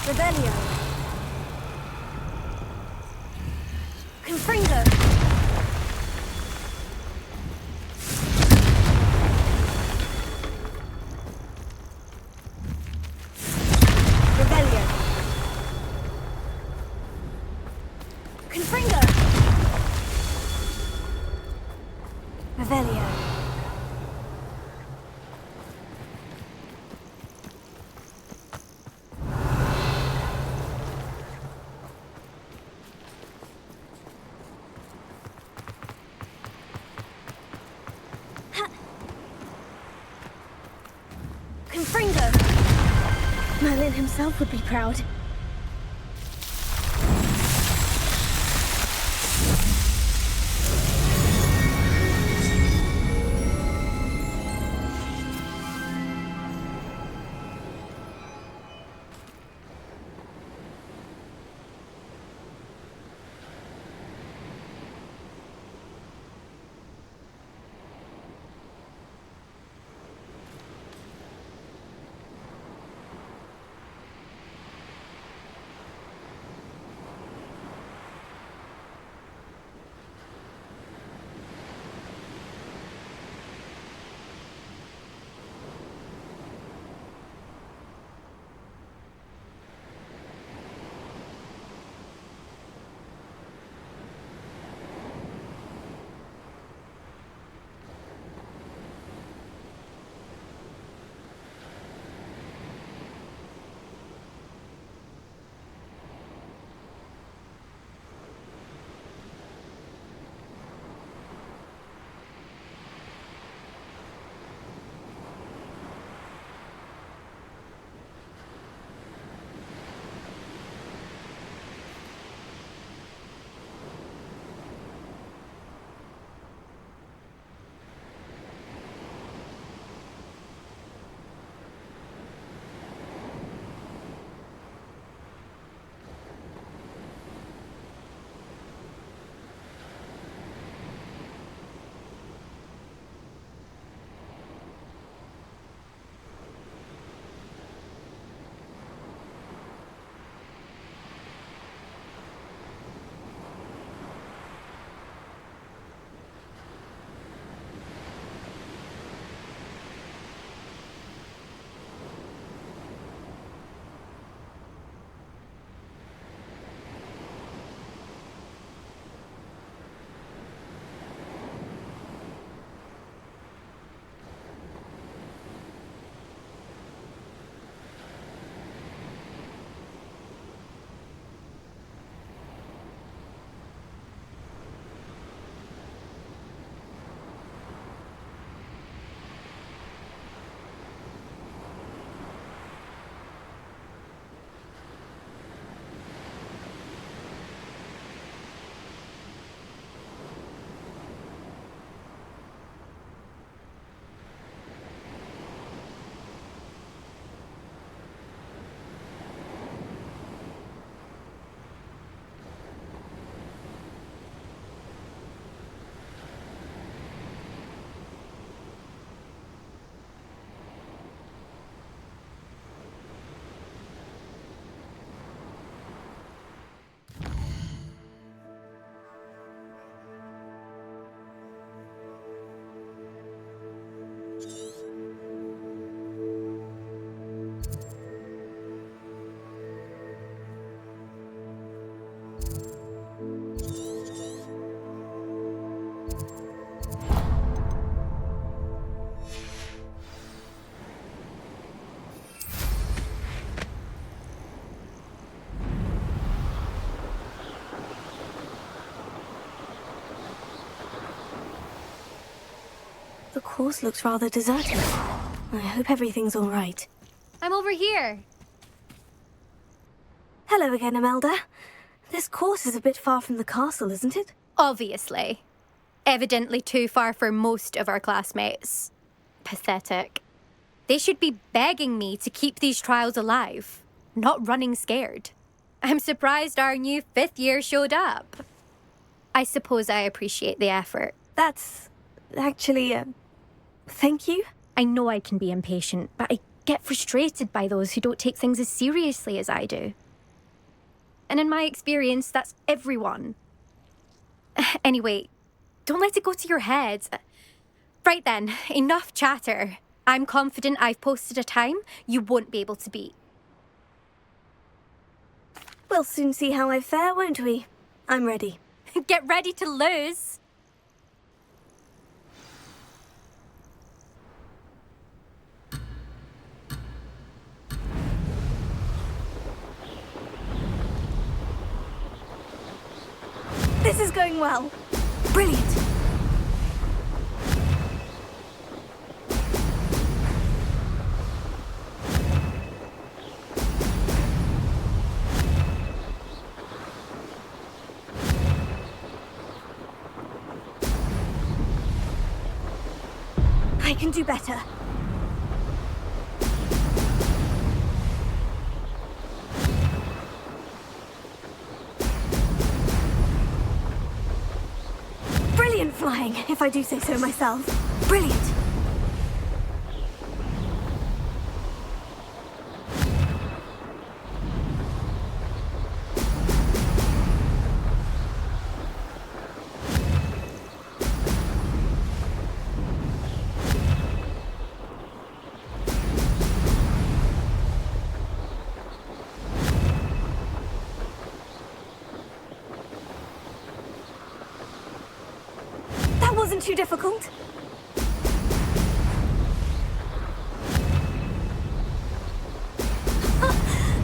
Rebellion! Confringo! Rebellion! Confringo! Revelio! Confringo! Merlin himself would be proud. course looks rather deserted. I hope everything's all right. I'm over here. Hello again, Imelda. This course is a bit far from the castle, isn't it? Obviously. Evidently too far for most of our classmates. Pathetic. They should be begging me to keep these trials alive, not running scared. I'm surprised our new 5th year showed up. I suppose I appreciate the effort. That's actually, thank you. I know I can be impatient, but I get frustrated by those who don't take things as seriously as I do. And in my experience, that's everyone. Anyway, don't let it go to your head. Right then, enough chatter. I'm confident I've posted a time you won't be able to beat. We'll soon see how I fare, won't we? I'm ready. Get ready to lose. This is going well. Brilliant. I can do better. Brilliant flying, if I do say so myself. Brilliant. That wasn't too difficult.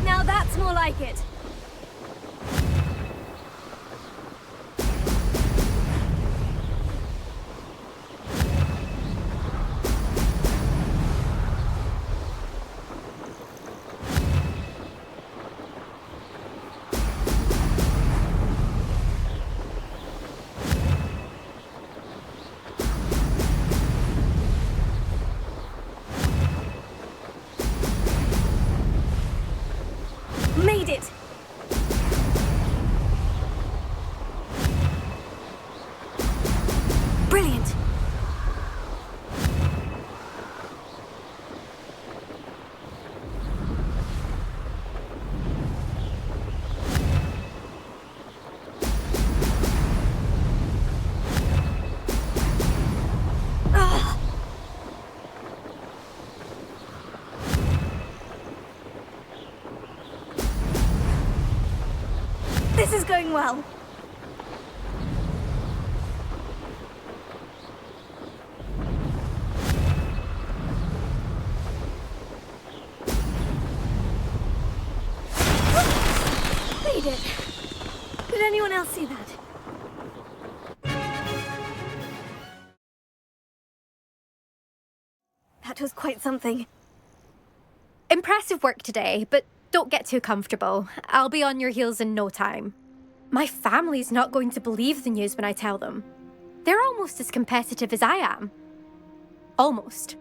Now that's more like it. Made it! Brilliant! Ah! This is going well. Made it. Did anyone else see that? That was quite something. Impressive work today, but don't get too comfortable. I'll be on your heels in no time. My family's not going to believe the news when I tell them. They're almost as competitive as I am. Almost.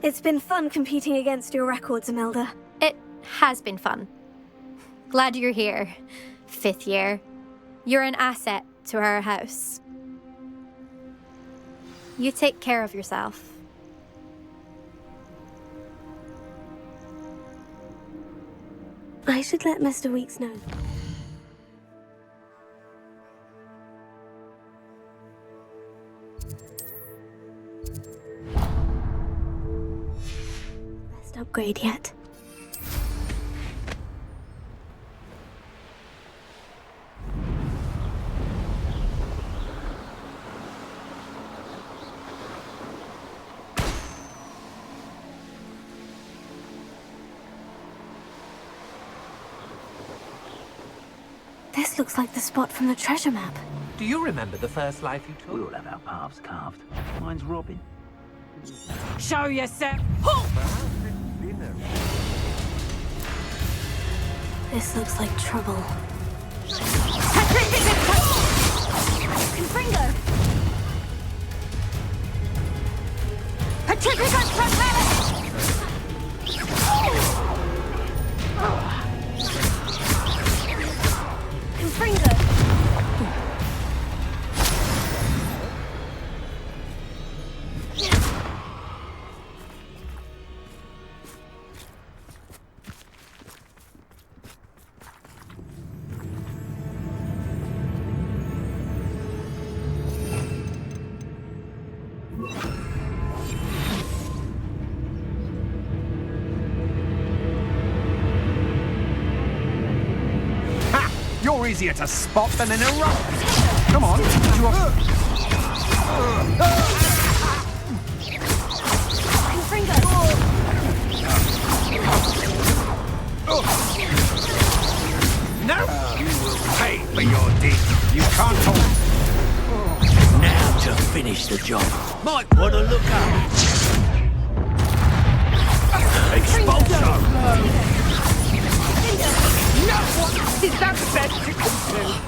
It's been fun competing against your records, Imelda. It has been fun. Glad you're here. 5th year. You're an asset to our house. You take care of yourself. I should let Mr. Weeks know. Best upgrade yet. This looks like the spot from the treasure map. Do you remember the first life you We took? all have our paths carved. Mine's Robin. Show yourself. This looks like trouble. Confringo! Confringo! Ha! You're easier to spot than in a rock. Come on. You are... No! You will pay for your deed. You can't hold... Now to finish the job. Might want to look up. Expulso! No, what is that best you can do?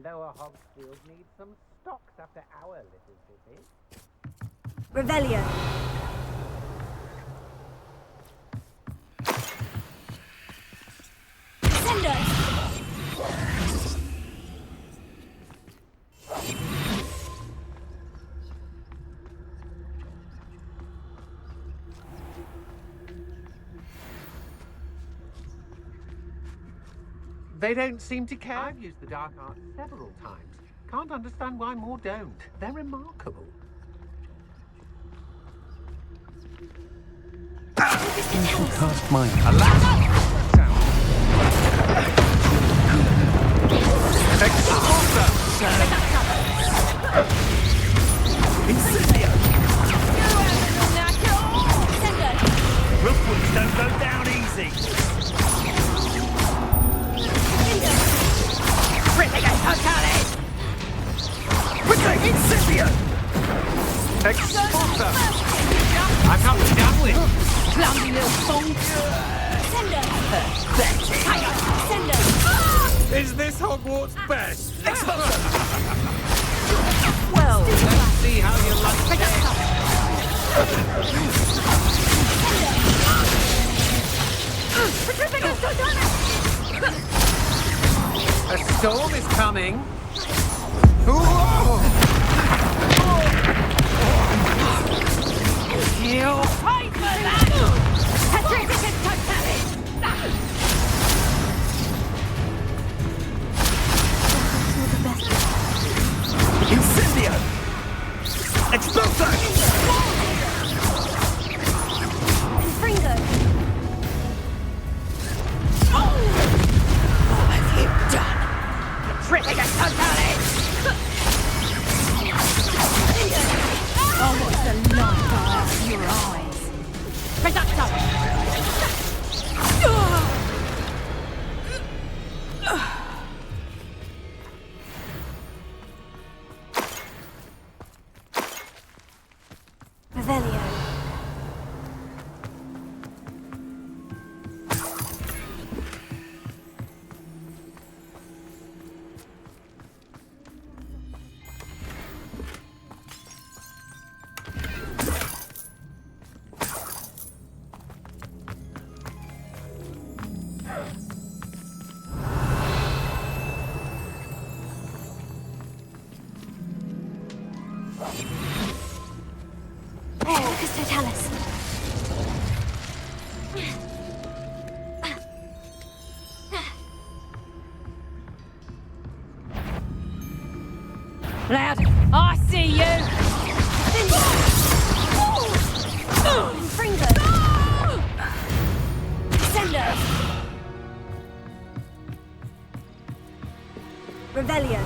Lower Hogsfield needs some stocks after our little visit. Revelio. They don't seem to care. I've used the dark arts several times. Can't understand why more don't. They're remarkable. Cast mine. Roofwoods don't go down easy. Expulsor! I'm not done with. Clumsy little song. Is this Hogwarts best? Well, Let's see how you like it. A storm is coming. you'll fight for that! Incendio! Expulso! Confringo! What have you done? Tripping us totally! Oh, what's the light out of your eyes? Reducto! Revelio. Lucas Totalis. Loud. I see you. Fringo! Sender! Revelio.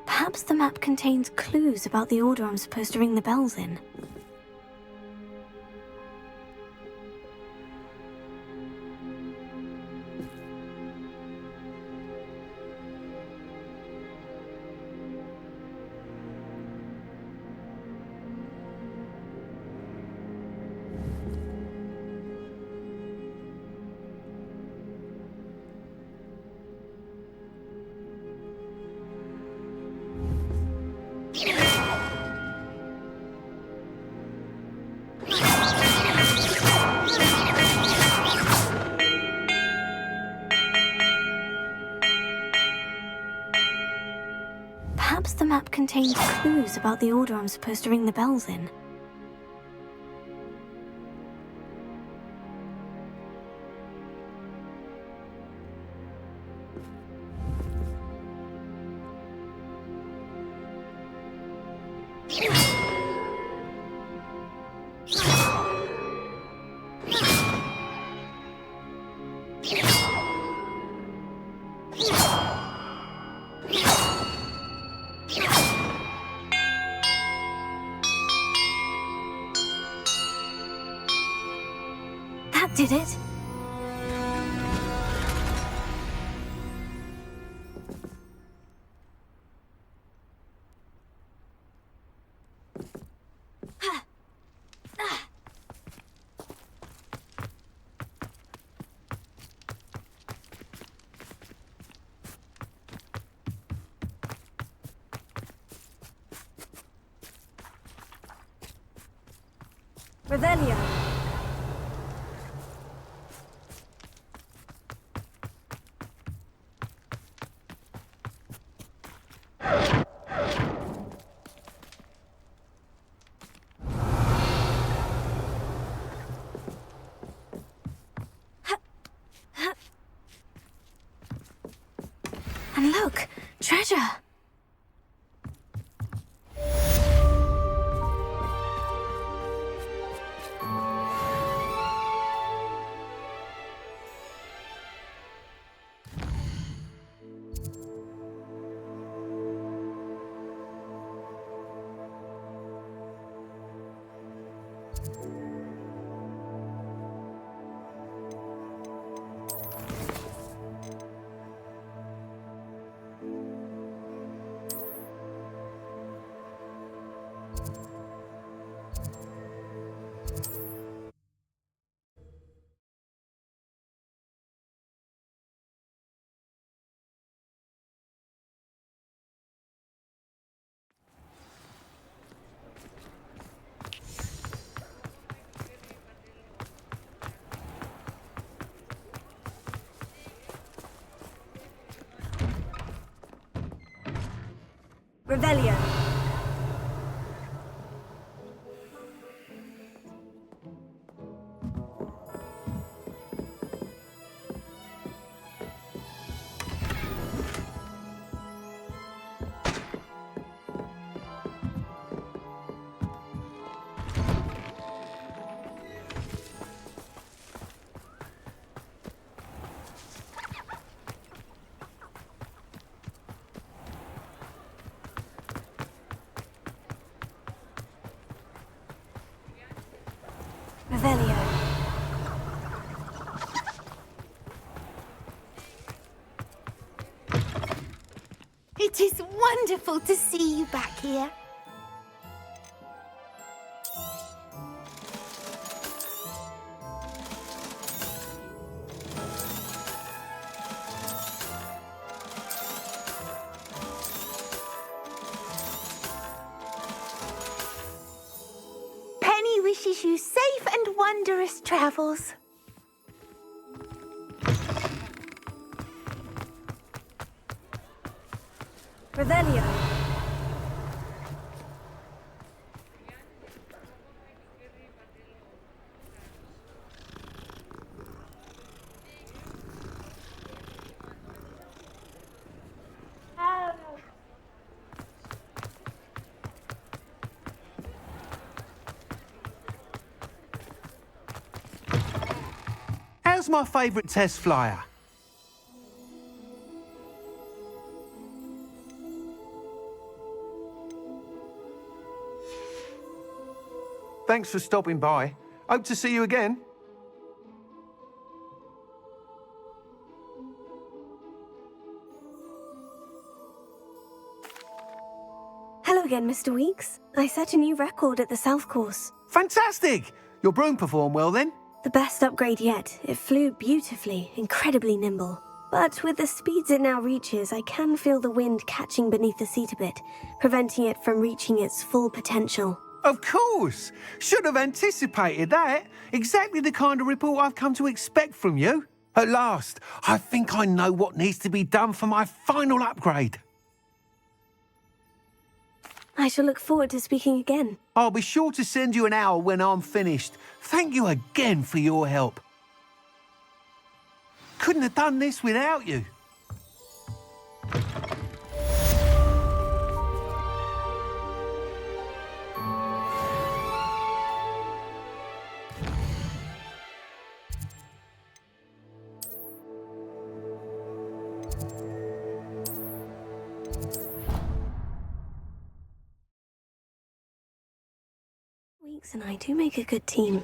Perhaps the map contains clues about the order I'm supposed to ring the bells in. Perhaps the map contains clues about the order I'm supposed to ring the bells in. That did it. Revelio. And look, treasure. Revelio. Revelio. It is wonderful to see you back here. Penny wishes you safe and wondrous travels. Revelio. How's my favourite test flyer? Thanks for stopping by. Hope to see you again. Hello again, Mr. Weeks. I set a new record at the South Course. Fantastic! Your broom performed well then? The best upgrade yet. It flew beautifully, incredibly nimble. But with the speeds it now reaches, I can feel the wind catching beneath the seat a bit, preventing it from reaching its full potential. Of course! Should have anticipated that. Exactly the kind of report I've come to expect from you. At last, I think I know what needs to be done for my final upgrade. I shall look forward to speaking again. I'll be sure to send you an hour when I'm finished. Thank you again for your help. Couldn't have done this without you. Weeks and I do make a good team.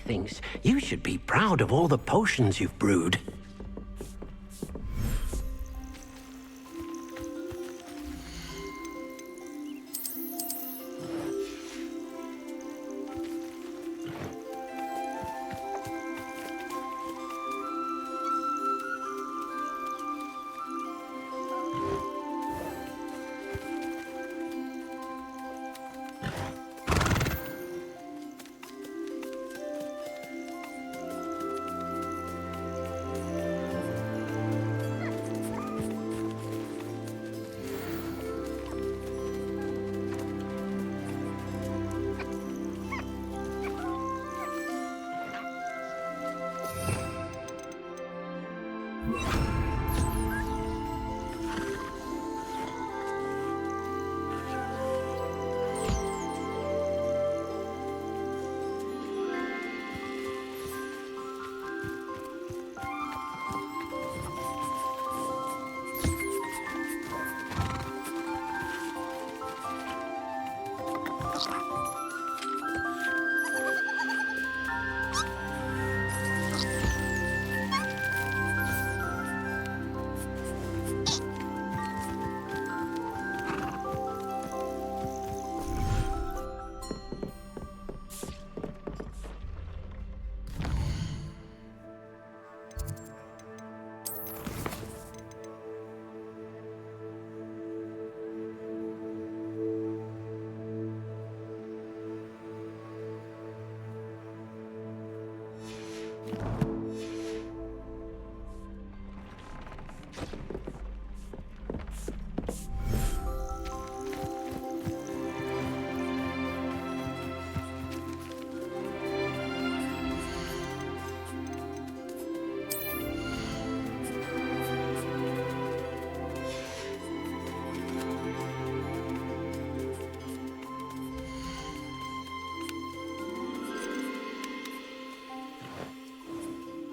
things. You should be proud of all the potions you've brewed.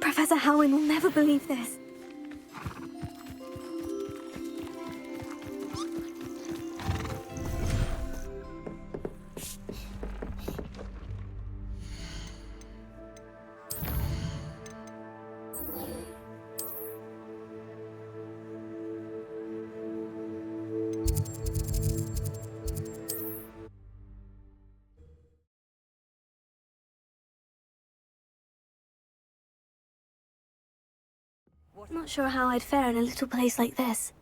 Professor Howin will never believe this. Not sure how I'd fare in a little place like this.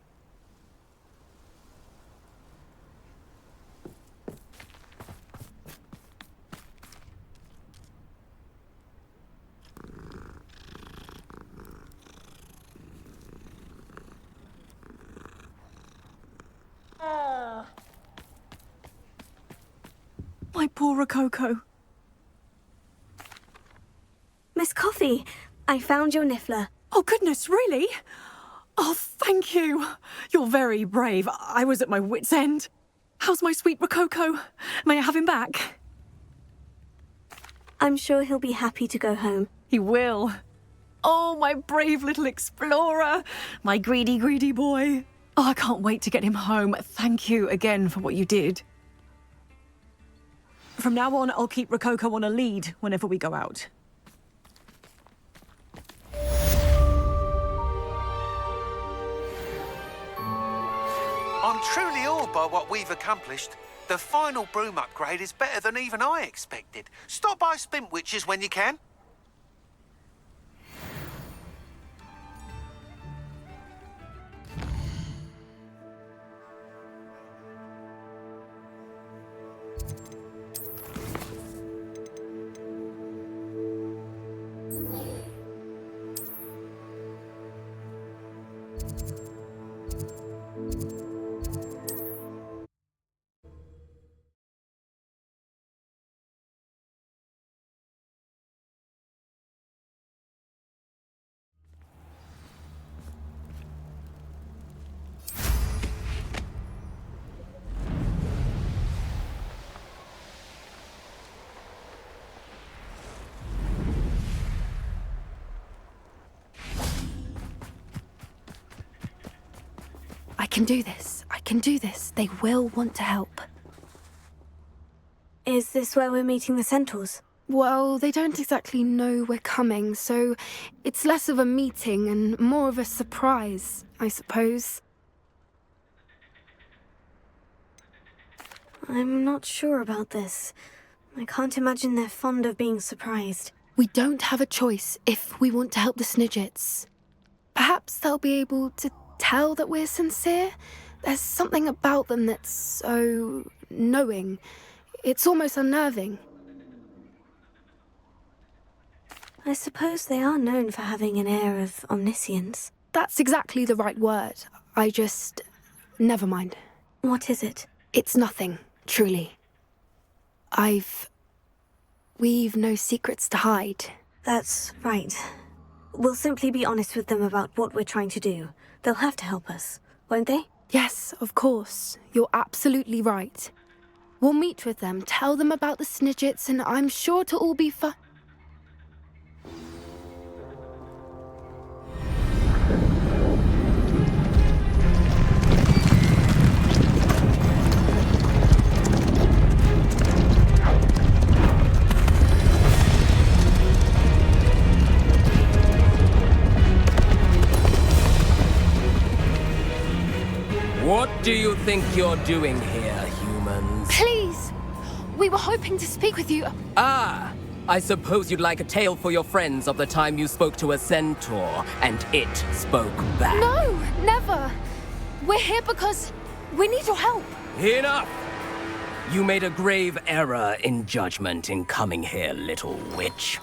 My poor Rococo. Miss Coffee, I found your niffler. Oh, goodness, really? Oh, thank you. You're very brave. I was at my wit's end. How's my sweet Rococo? May I have him back? I'm sure he'll be happy to go home. He will. Oh, my brave little explorer. My greedy, greedy boy. Oh, I can't wait to get him home. Thank you again for what you did. From now on, I'll keep Rococo on a lead whenever we go out. I'm truly awed by what we've accomplished. The final broom upgrade is better than even I expected. Stop by Spintwitches when you can. I can do this. I can do this. They will want to help. Is this where we're meeting the centaurs? Well, they don't exactly know we're coming, so it's less of a meeting and more of a surprise, I suppose. I'm not sure about this. I can't imagine they're fond of being surprised. We don't have a choice if we want to help the Snidgets. Perhaps they'll be able to tell that we're sincere. There's something about them that's so knowing. It's almost unnerving. I suppose they are known for having an air of omniscience. That's exactly the right word. Never mind. What is it? It's nothing, truly. We've no secrets to hide. That's right. We'll simply be honest with them about what we're trying to do. They'll have to help us, won't they? Yes, of course. You're absolutely right. We'll meet with them, tell them about the Snidgets, and I'm sure it'll all be fun. What do you think you're doing here, humans? Please! We were hoping to speak with you. Ah! I suppose you'd like a tale for your friends of the time you spoke to a centaur, and it spoke back. No, never! We're here because we need your help. Enough! You made a grave error in judgment in coming here, little witch.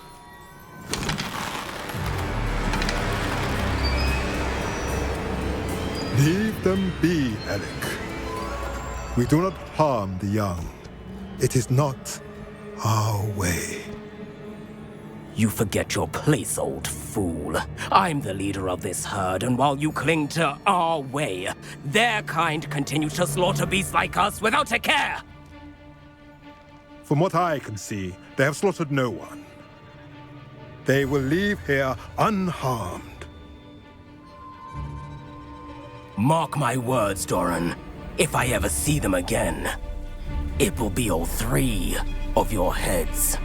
Leave them be, Alec. We do not harm the young. It is not our way. You forget your place, old fool. I'm the leader of this herd, and while you cling to our way, their kind continue to slaughter beasts like us without a care! From what I can see, they have slaughtered no one. They will leave here unharmed. Mark my words, Doran. If I ever see them again, it will be all 3 of your heads.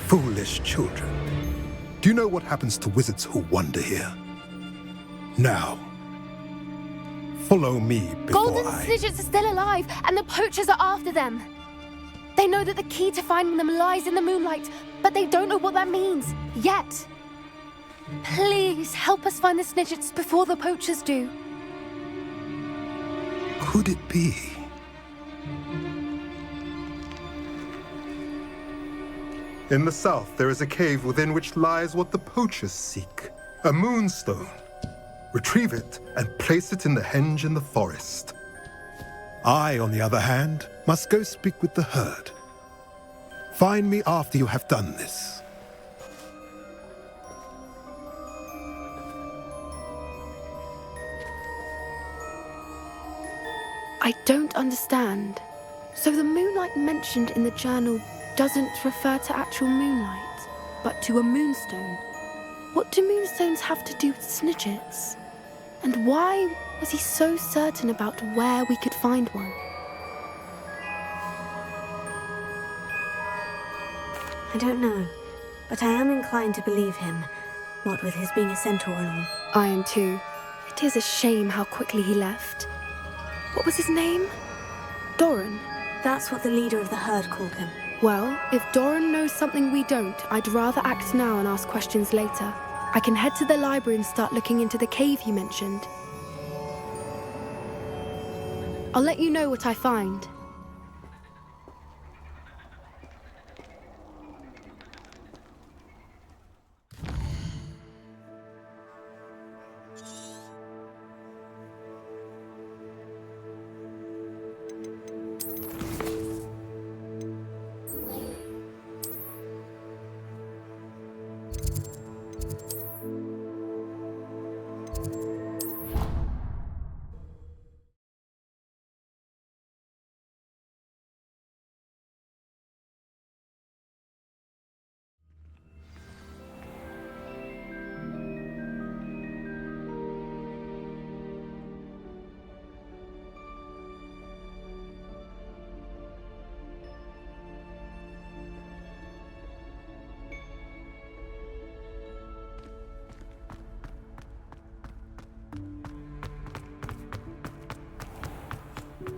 Foolish children. Do you know what happens to wizards who wander here? Now, follow me before Golden Snidgets are still alive, and the poachers are after them. They know that the key to finding them lies in the moonlight, but they don't know what that means, yet. Please, help us find the Snidgets before the poachers do. Could it be? In the south, there is a cave within which lies what the poachers seek. A moonstone. Retrieve it and place it in the henge in the forest. I, on the other hand, must go speak with the herd. Find me after you have done this. I don't understand. So the moonlight mentioned in the journal doesn't refer to actual moonlight, but to a moonstone. What do moonstones have to do with Snidgets? And why was he so certain about where we could find one? I don't know, but I am inclined to believe him, what with his being a centaur and all. I am too. It is a shame how quickly he left. What was his name? Doran? That's what the leader of the herd called him. Well, if Doran knows something we don't, I'd rather act now and ask questions later. I can head to the library and start looking into the cave you mentioned. I'll let you know what I find.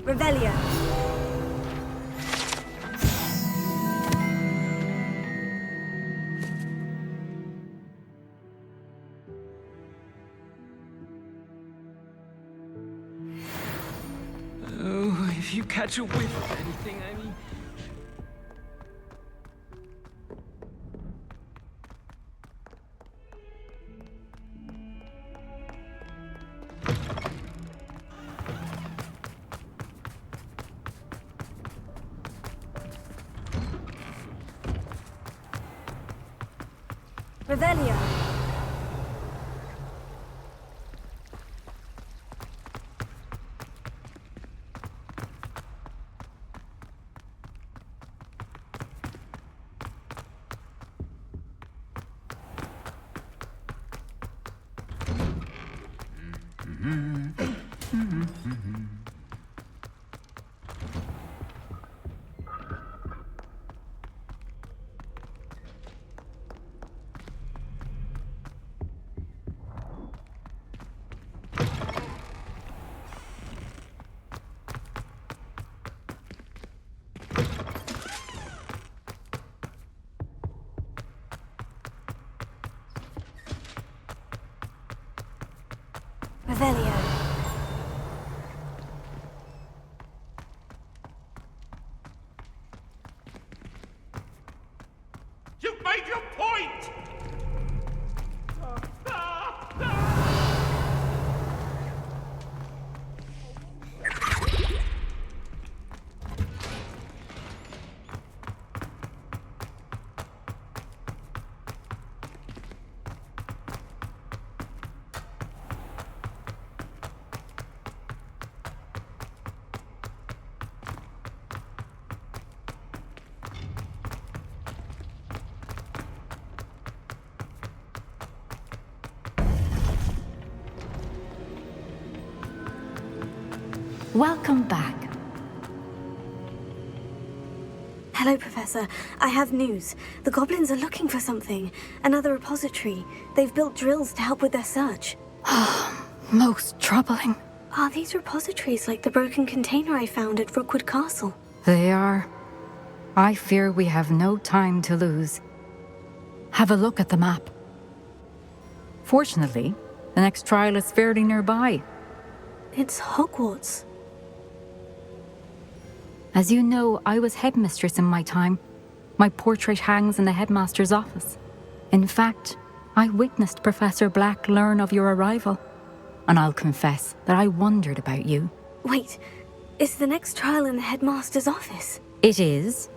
Revelio. Oh, if you catch a whiff of anything, I mean... Revelio. Revelio. You've made your point! Welcome back. Hello, Professor. I have news. The goblins are looking for something. Another repository. They've built drills to help with their search. Most troubling. Are these repositories like the broken container I found at Rookwood Castle? They are. I fear we have no time to lose. Have a look at the map. Fortunately, the next trial is fairly nearby. It's Hogwarts. As you know, I was headmistress in my time. My portrait hangs in the headmaster's office. In fact, I witnessed Professor Black learn of your arrival. And I'll confess that I wondered about you. Wait, is the next trial in the headmaster's office? It is.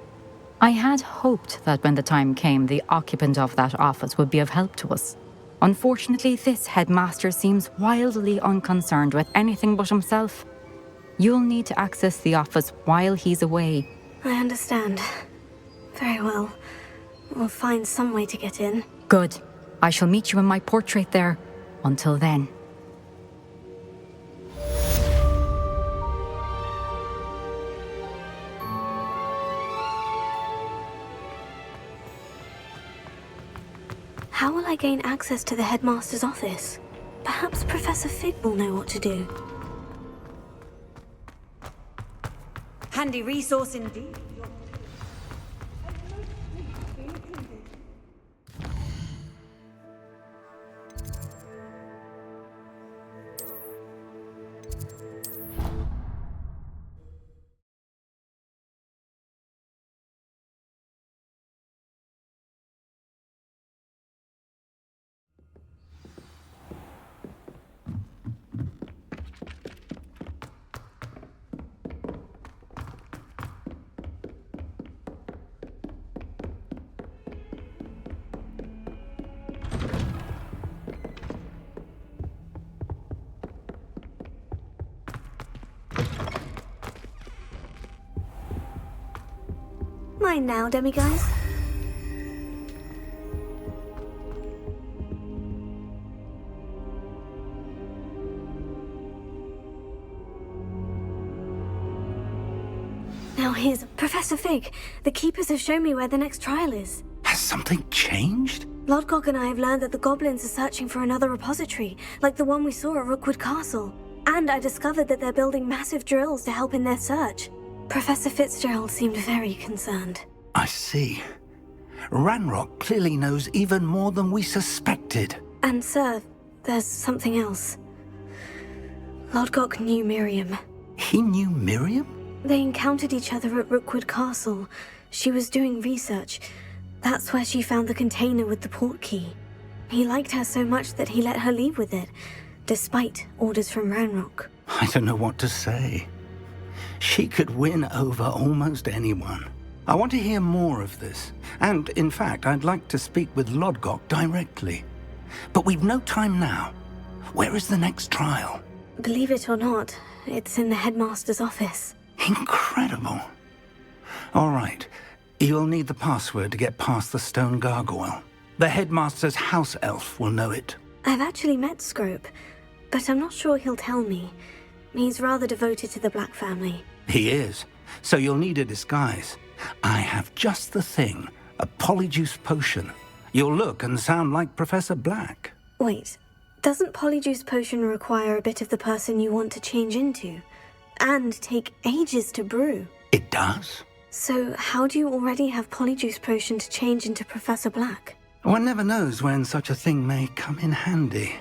I had hoped that when the time came, the occupant of that office would be of help to us. Unfortunately, this headmaster seems wildly unconcerned with anything but himself. You'll need to access the office while he's away. I understand. Very well. We'll find some way to get in. Good. I shall meet you in my portrait there. Until then. How will I gain access to the headmaster's office? Perhaps Professor Fig will know what to do. Handy resource indeed. Mine now, demiguise. Now here's Professor Fig. The Keepers have shown me where the next trial is. Has something changed? Lodgok and I have learned that the goblins are searching for another repository, like the one we saw at Rookwood Castle. And I discovered that they're building massive drills to help in their search. Professor Fitzgerald seemed very concerned. I see. Ranrock clearly knows even more than we suspected. And sir, there's something else. Lodgok knew Miriam. He knew Miriam? They encountered each other at Rookwood Castle. She was doing research. That's where she found the container with the port key. He liked her so much that he let her leave with it, despite orders from Ranrock. I don't know what to say. She could win over almost anyone. I want to hear more of this. And, in fact, I'd like to speak with Lodgok directly. But we've no time now. Where is the next trial? Believe it or not, it's in the headmaster's office. Incredible. All right. You'll need the password to get past the stone gargoyle. The headmaster's house elf will know it. I've actually met Scrope, but I'm not sure he'll tell me. He's rather devoted to the Black family. He is. So you'll need a disguise. I have just the thing. A polyjuice potion. You'll look and sound like Professor Black. Wait, doesn't polyjuice potion require a bit of the person you want to change into? And take ages to brew? It does. So how do you already have polyjuice potion to change into Professor Black? One never knows when such a thing may come in handy.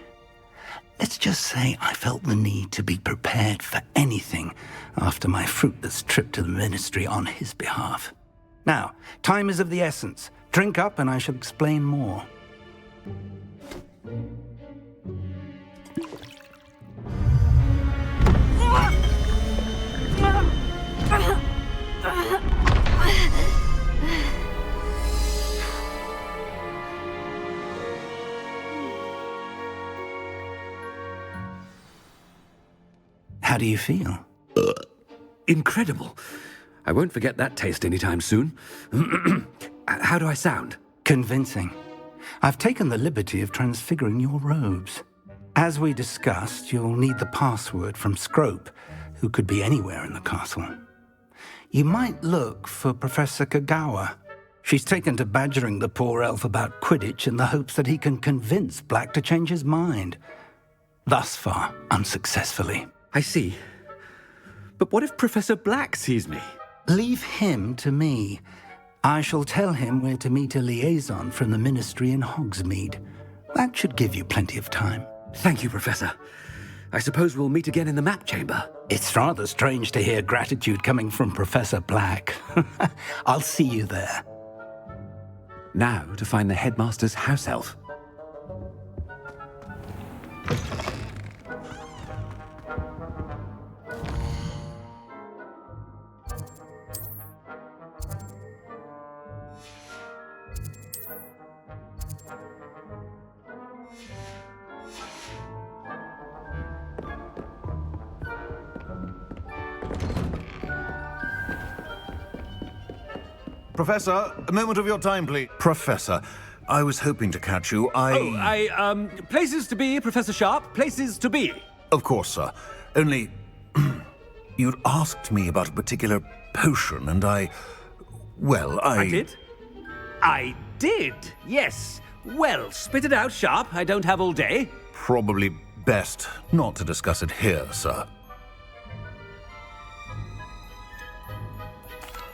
Let's just say I felt the need to be prepared for anything after my fruitless trip to the Ministry on his behalf. Now, time is of the essence. Drink up and I shall explain more. How do you feel? Incredible. I won't forget that taste anytime soon. How do I sound? Convincing. I've taken the liberty of transfiguring your robes. As we discussed, you'll need the password from Scrope, who could be anywhere in the castle. You might look for Professor Kagawa. She's taken to badgering the poor elf about Quidditch in the hopes that he can convince Black to change his mind. Thus far, unsuccessfully. I see. But what if Professor Black sees me? Leave him to me. I shall tell him where to meet a liaison from the Ministry in Hogsmeade. That should give you plenty of time. Thank you, Professor. I suppose we'll meet again in the map chamber. It's rather strange to hear gratitude coming from Professor Black. I'll see you there. Now to find the headmaster's house elf. Professor, a moment of your time, please. Professor, I was hoping to catch you. Places to be, Professor Sharp. Places to be. Of course, sir. Only, you'd asked me about a particular potion, and I did? I did, yes. Well, spit it out, Sharp. I don't have all day. Probably best not to discuss it here, sir.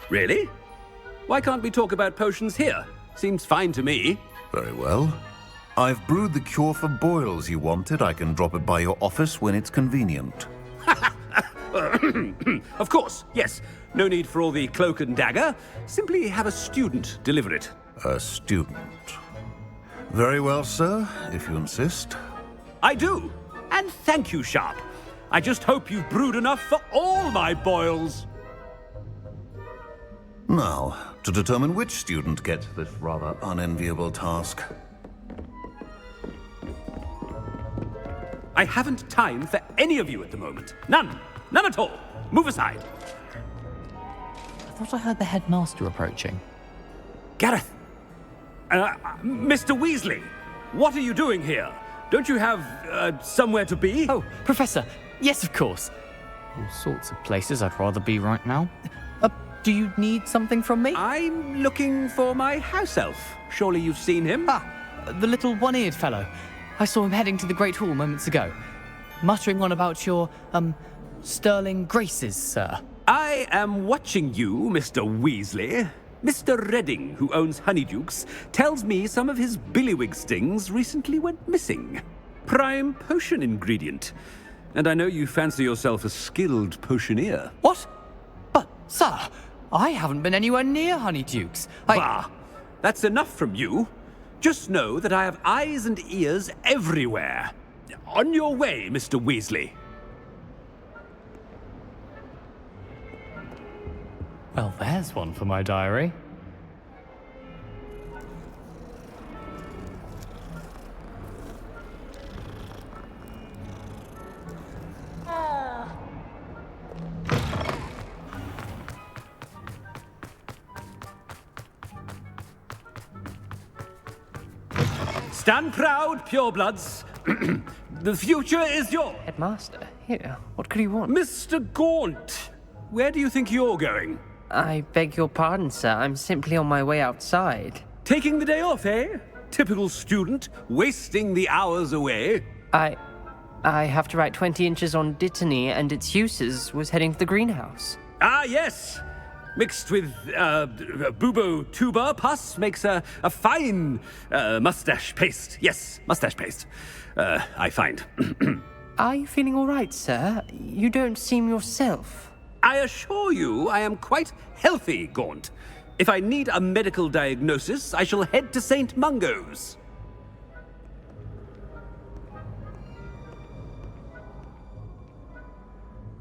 Really? Why can't we talk about potions here? Seems fine to me. Very well. I've brewed the cure for boils you wanted. I can drop it by your office when it's convenient. Of course, yes. No need for all the cloak and dagger. Simply have a student deliver it. A student? Very well, sir, if you insist. I do. And thank you, Sharp. I just hope you've brewed enough for all my boils. Now, to determine which student gets this rather unenviable task. I haven't time for any of you at the moment. None. None at all. Move aside. I thought I heard the headmaster approaching. Gareth! Mr. Weasley, what are you doing here? Don't you have, somewhere to be? Oh, Professor. Yes, of course. All sorts of places I'd rather be right now. Do you need something from me? I'm looking for my house elf. Surely you've seen him? The little one-eared fellow. I saw him heading to the Great Hall moments ago. muttering on about your, sterling graces, sir? I am watching you, Mr. Weasley. Mr. Redding, who owns Honeydukes, tells me some of his billywig stings recently went missing. Prime potion ingredient. And I know you fancy yourself a skilled potioneer. What? But, sir, I haven't been anywhere near Honeydukes. Bah! That's enough from you. Just know that I have eyes and ears everywhere. On your way, Mr. Weasley. Well, there's one for my diary. Stand proud, purebloods. The future is yours. Headmaster, here, what could you want? Mr. Gaunt, where do you think you're going? I beg your pardon, sir. I'm simply on my way outside. Taking the day off, eh? Typical student, wasting the hours away. I have to write 20 inches on Dittany and its uses. Was heading to the greenhouse. Ah, yes. Mixed with bubo tuber pus makes a fine mustache paste. Yes, mustache paste. I find. Are you feeling all right, sir? You don't seem yourself. I assure you I am quite healthy, Gaunt. If I need a medical diagnosis, I shall head to St. Mungo's.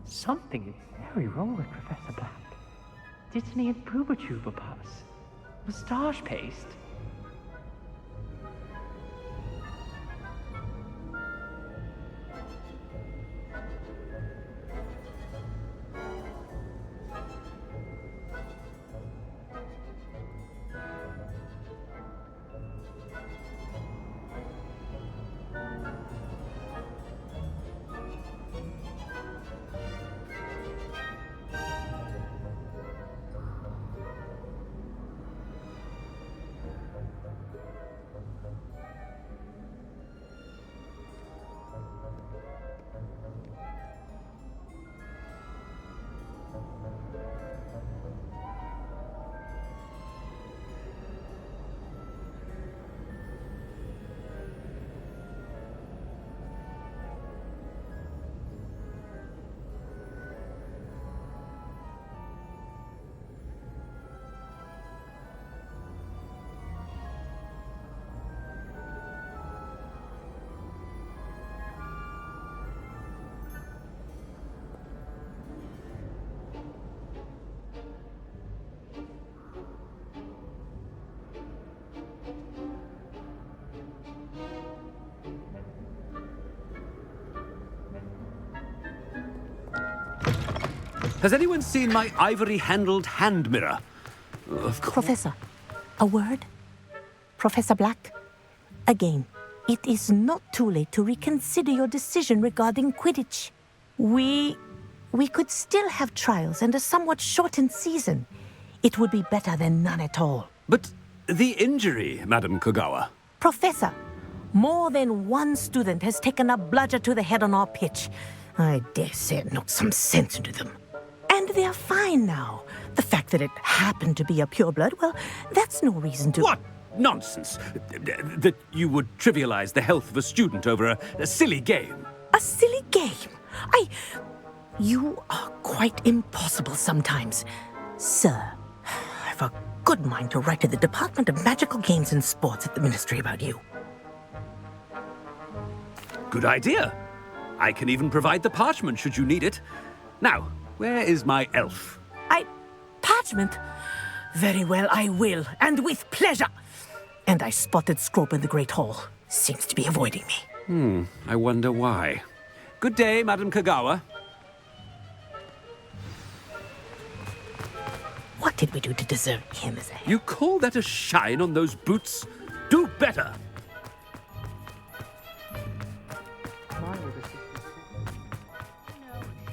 Something is very wrong with Professor Black. Dittany and Booba pus. Moustache paste. Has anyone seen my ivory-handled hand mirror? Of course. Professor, a word? Professor Black? Again, it is not too late to reconsider your decision regarding Quidditch. We could still have trials and a somewhat shortened season. It would be better than none at all. But the injury, Madam Kogawa. Professor, more than one student has taken a bludger to the head on our pitch. I dare say it knocked some sense into them. And they're fine now. The fact that it happened to be a pureblood, well, that's no reason to... What nonsense! That you would trivialize the health of a student over a silly game. A silly game? You are quite impossible sometimes. Sir, I've a good mind to write to the Department of Magical Games and Sports at the Ministry about you. Good idea. I can even provide the parchment should you need it. Now, where is my elf? Parchment? Very well, I will, and with pleasure. And I spotted Scrope in the Great Hall. Seems to be avoiding me. I wonder why. Good day, Madam Kogawa. What did we do to deserve him as a... You call that a shine on those boots? Do better!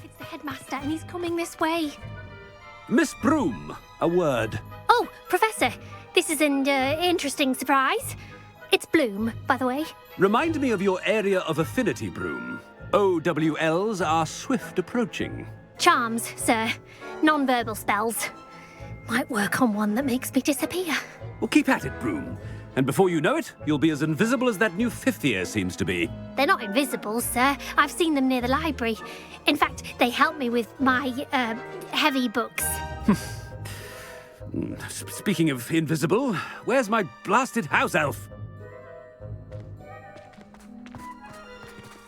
It's the headmaster and he's coming this way. Miss Broom, a word. Oh, Professor, this is an interesting surprise. It's Bloom, by the way. Remind me of your area of affinity, Broom. OWLs are swift approaching. Charms, sir. Non-verbal spells. Might work on one that makes me disappear. Well, keep at it, Broom. And before you know it, you'll be as invisible as that new fifth year seems to be. They're not invisible, sir. I've seen them near the library. In fact, they help me with my, heavy books. Speaking of invisible, where's my blasted house elf?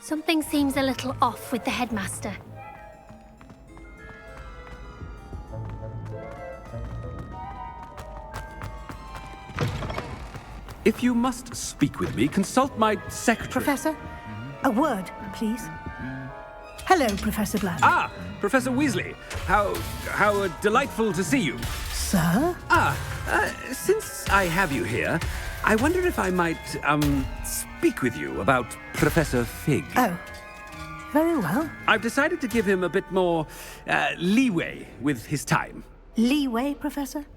Something seems a little off with the headmaster. If you must speak with me, consult my secretary. Professor, a word, please. Hello, Professor Black. Ah, Professor Weasley. How delightful to see you. Sir? Since I have you here, I wonder if I might, speak with you about Professor Fig. Oh, very well. I've decided to give him a bit more, leeway with his time. Leeway, Professor?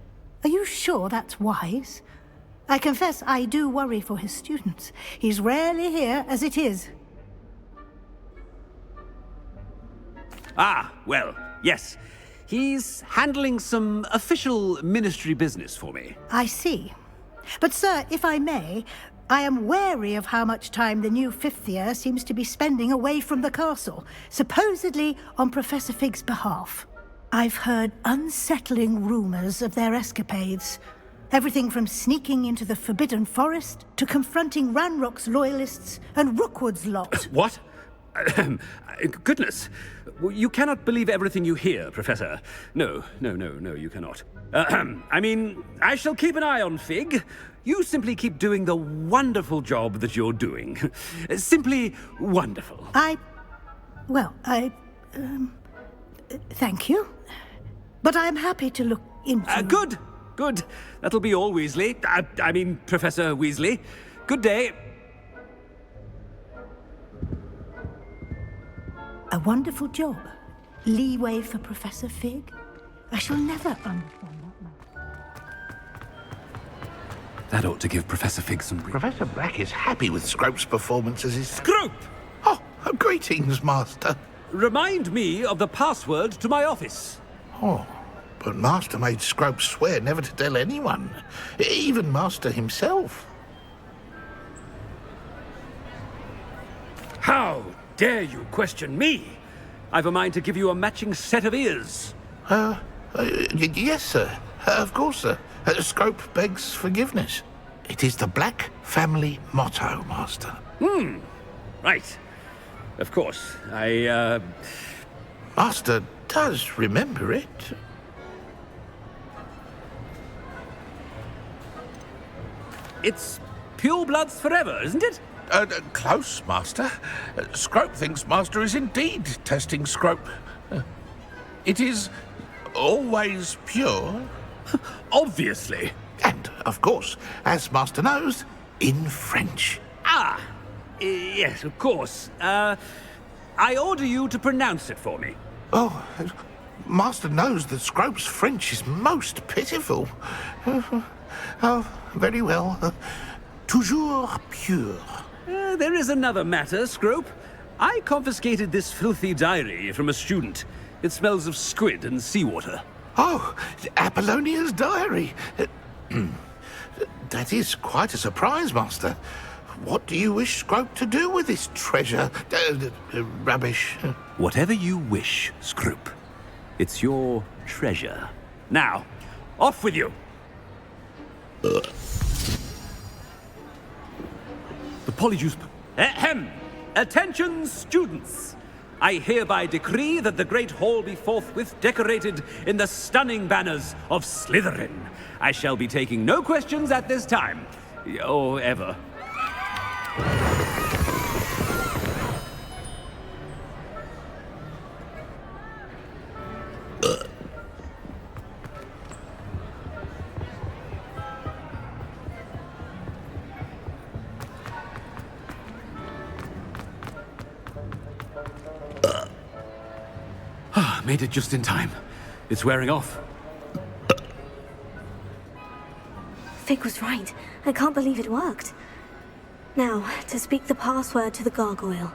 Are you sure that's wise? I confess I do worry for his students. He's rarely here as it is. Ah, well, yes. He's handling some official ministry business for me. I see. But, sir, if I may, I am wary of how much time the new fifth year seems to be spending away from the castle, supposedly on Professor Fig's behalf. I've heard unsettling rumors of their escapades. Everything from sneaking into the Forbidden Forest to confronting Ranrock's loyalists and Rookwood's lot. What? Goodness. You cannot believe everything you hear, Professor. No, you cannot. I mean, I shall keep an eye on Fig. You simply keep doing the wonderful job that you're doing. Simply wonderful. Thank you. But I'm happy to look into... Good. That'll be all, Weasley. I mean, Professor Weasley. Good day. A wonderful job. Leeway for Professor Fig. I shall never understand that. That ought to give Professor Fig some... Professor Black is happy with Scrope's performance as his... Scrope! Oh, greetings, Master. Remind me of the password to my office. Oh, but Master made Scrope swear never to tell anyone, even Master himself. How dare you question me? I've a mind to give you a matching set of ears. Yes, sir. Of course, sir. Scrope begs forgiveness. It is the Black family motto, Master. Right. Of course. Master does remember it. It's pure bloods forever, isn't it? Close, Master. Scrope thinks Master is indeed testing Scrope. It is always pure. Obviously. And, of course, as Master knows, in French. Yes, of course. I order you to pronounce it for me. Oh, Master knows that Scrope's French is most pitiful. Oh, very well. Toujours pure. There is another matter, Scrope. I confiscated this filthy diary from a student. It smells of squid and seawater. Oh, Apollonia's diary. That is quite a surprise, Master. What do you wish Scrope to do with this treasure? Rubbish. Whatever you wish, Scrope. It's your treasure. Now, off with you. The Polyjuice... Ahem! Attention, students! I hereby decree that the Great Hall be forthwith decorated in the stunning banners of Slytherin. I shall be taking no questions at this time. Or ever. Made it just in time. It's wearing off. Fig was right. I can't believe it worked. Now, to speak the password to the gargoyle.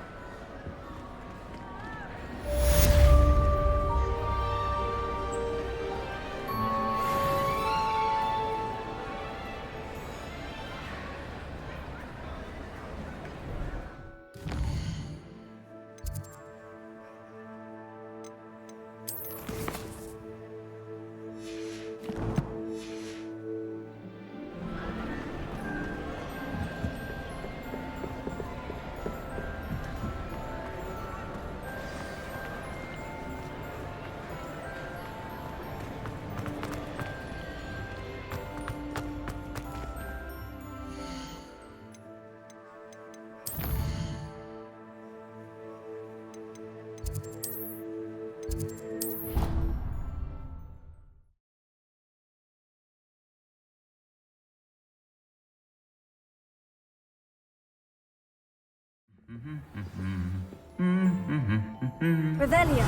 Revelio.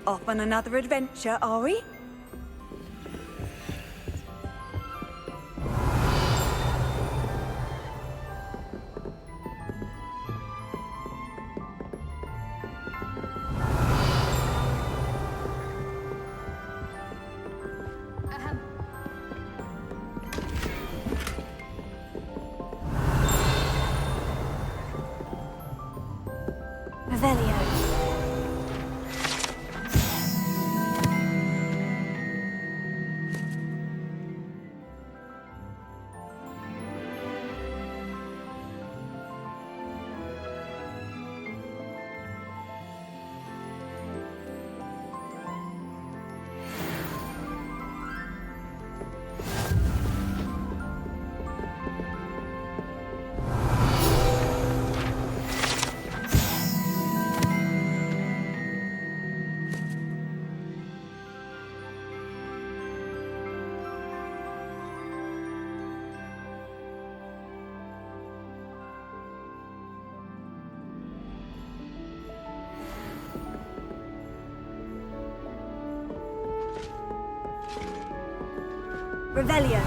Off on another adventure, are we? Revelio. Revelio.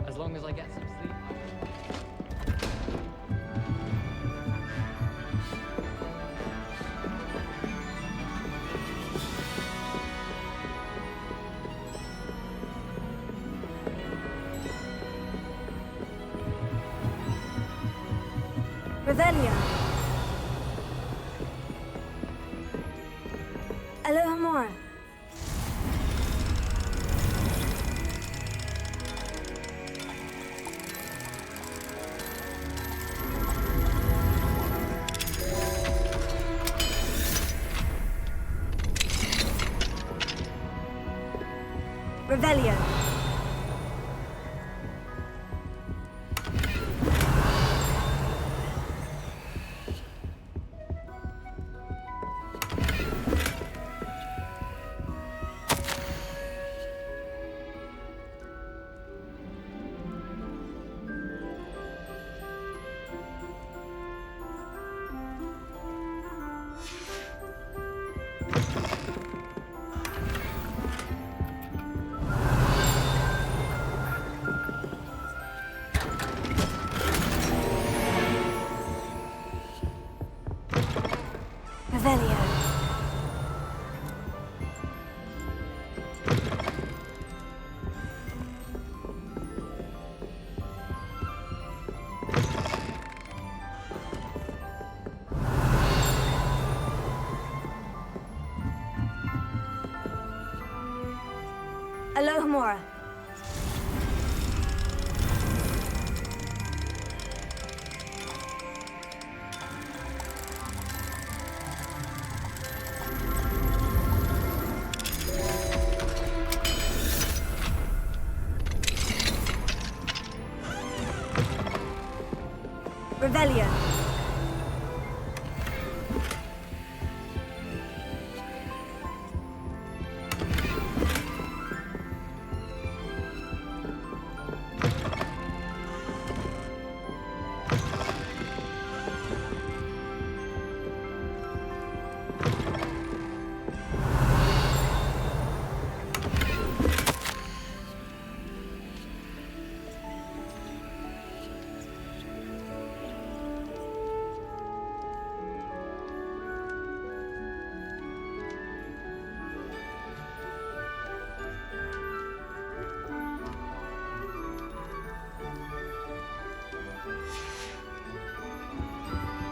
As long as I get some sleep. Revelio. Alohomora. Revelio. Revelio. Alohomora. Revelio.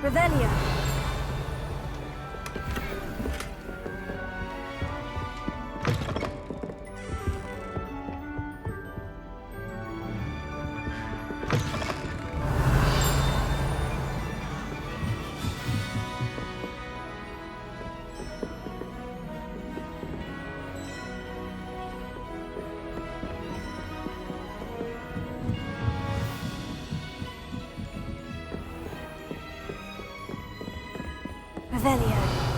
Revelio. Revelio.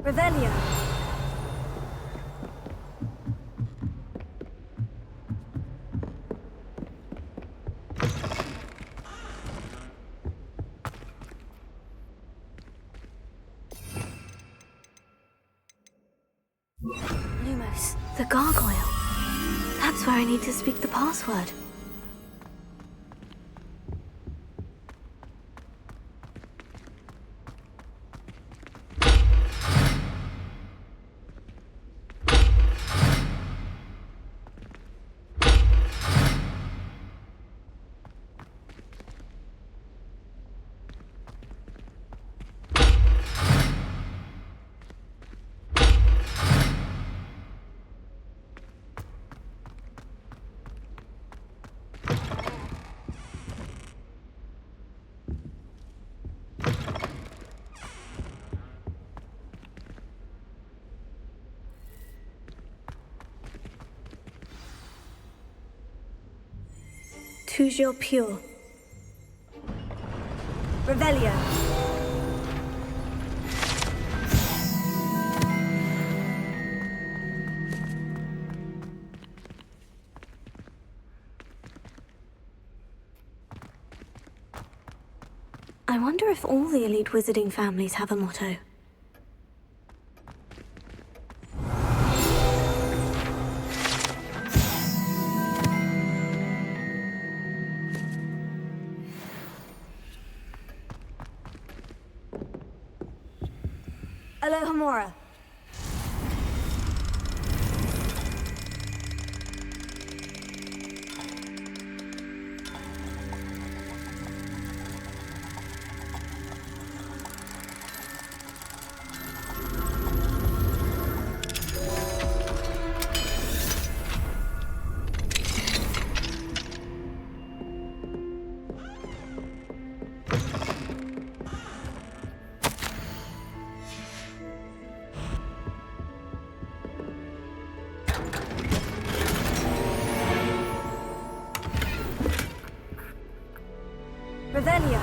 Revelio. Lumos, the gargoyle. That's where I need to speak the password. Toujours pure. Revelio. I wonder if all the elite wizarding families have a motto. Alohomora. Revelio.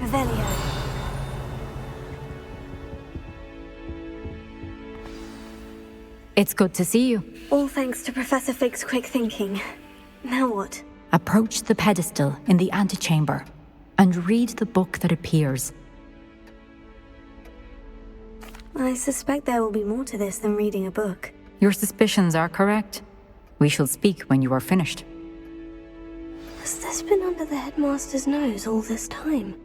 Revelio. It's good to see you. All thanks to Professor Fig's quick thinking. Now what? Approach the pedestal in the antechamber and read the book that appears. I suspect there will be more to this than reading a book. Your suspicions are correct. We shall speak when you are finished. Has this been under the headmaster's nose all this time?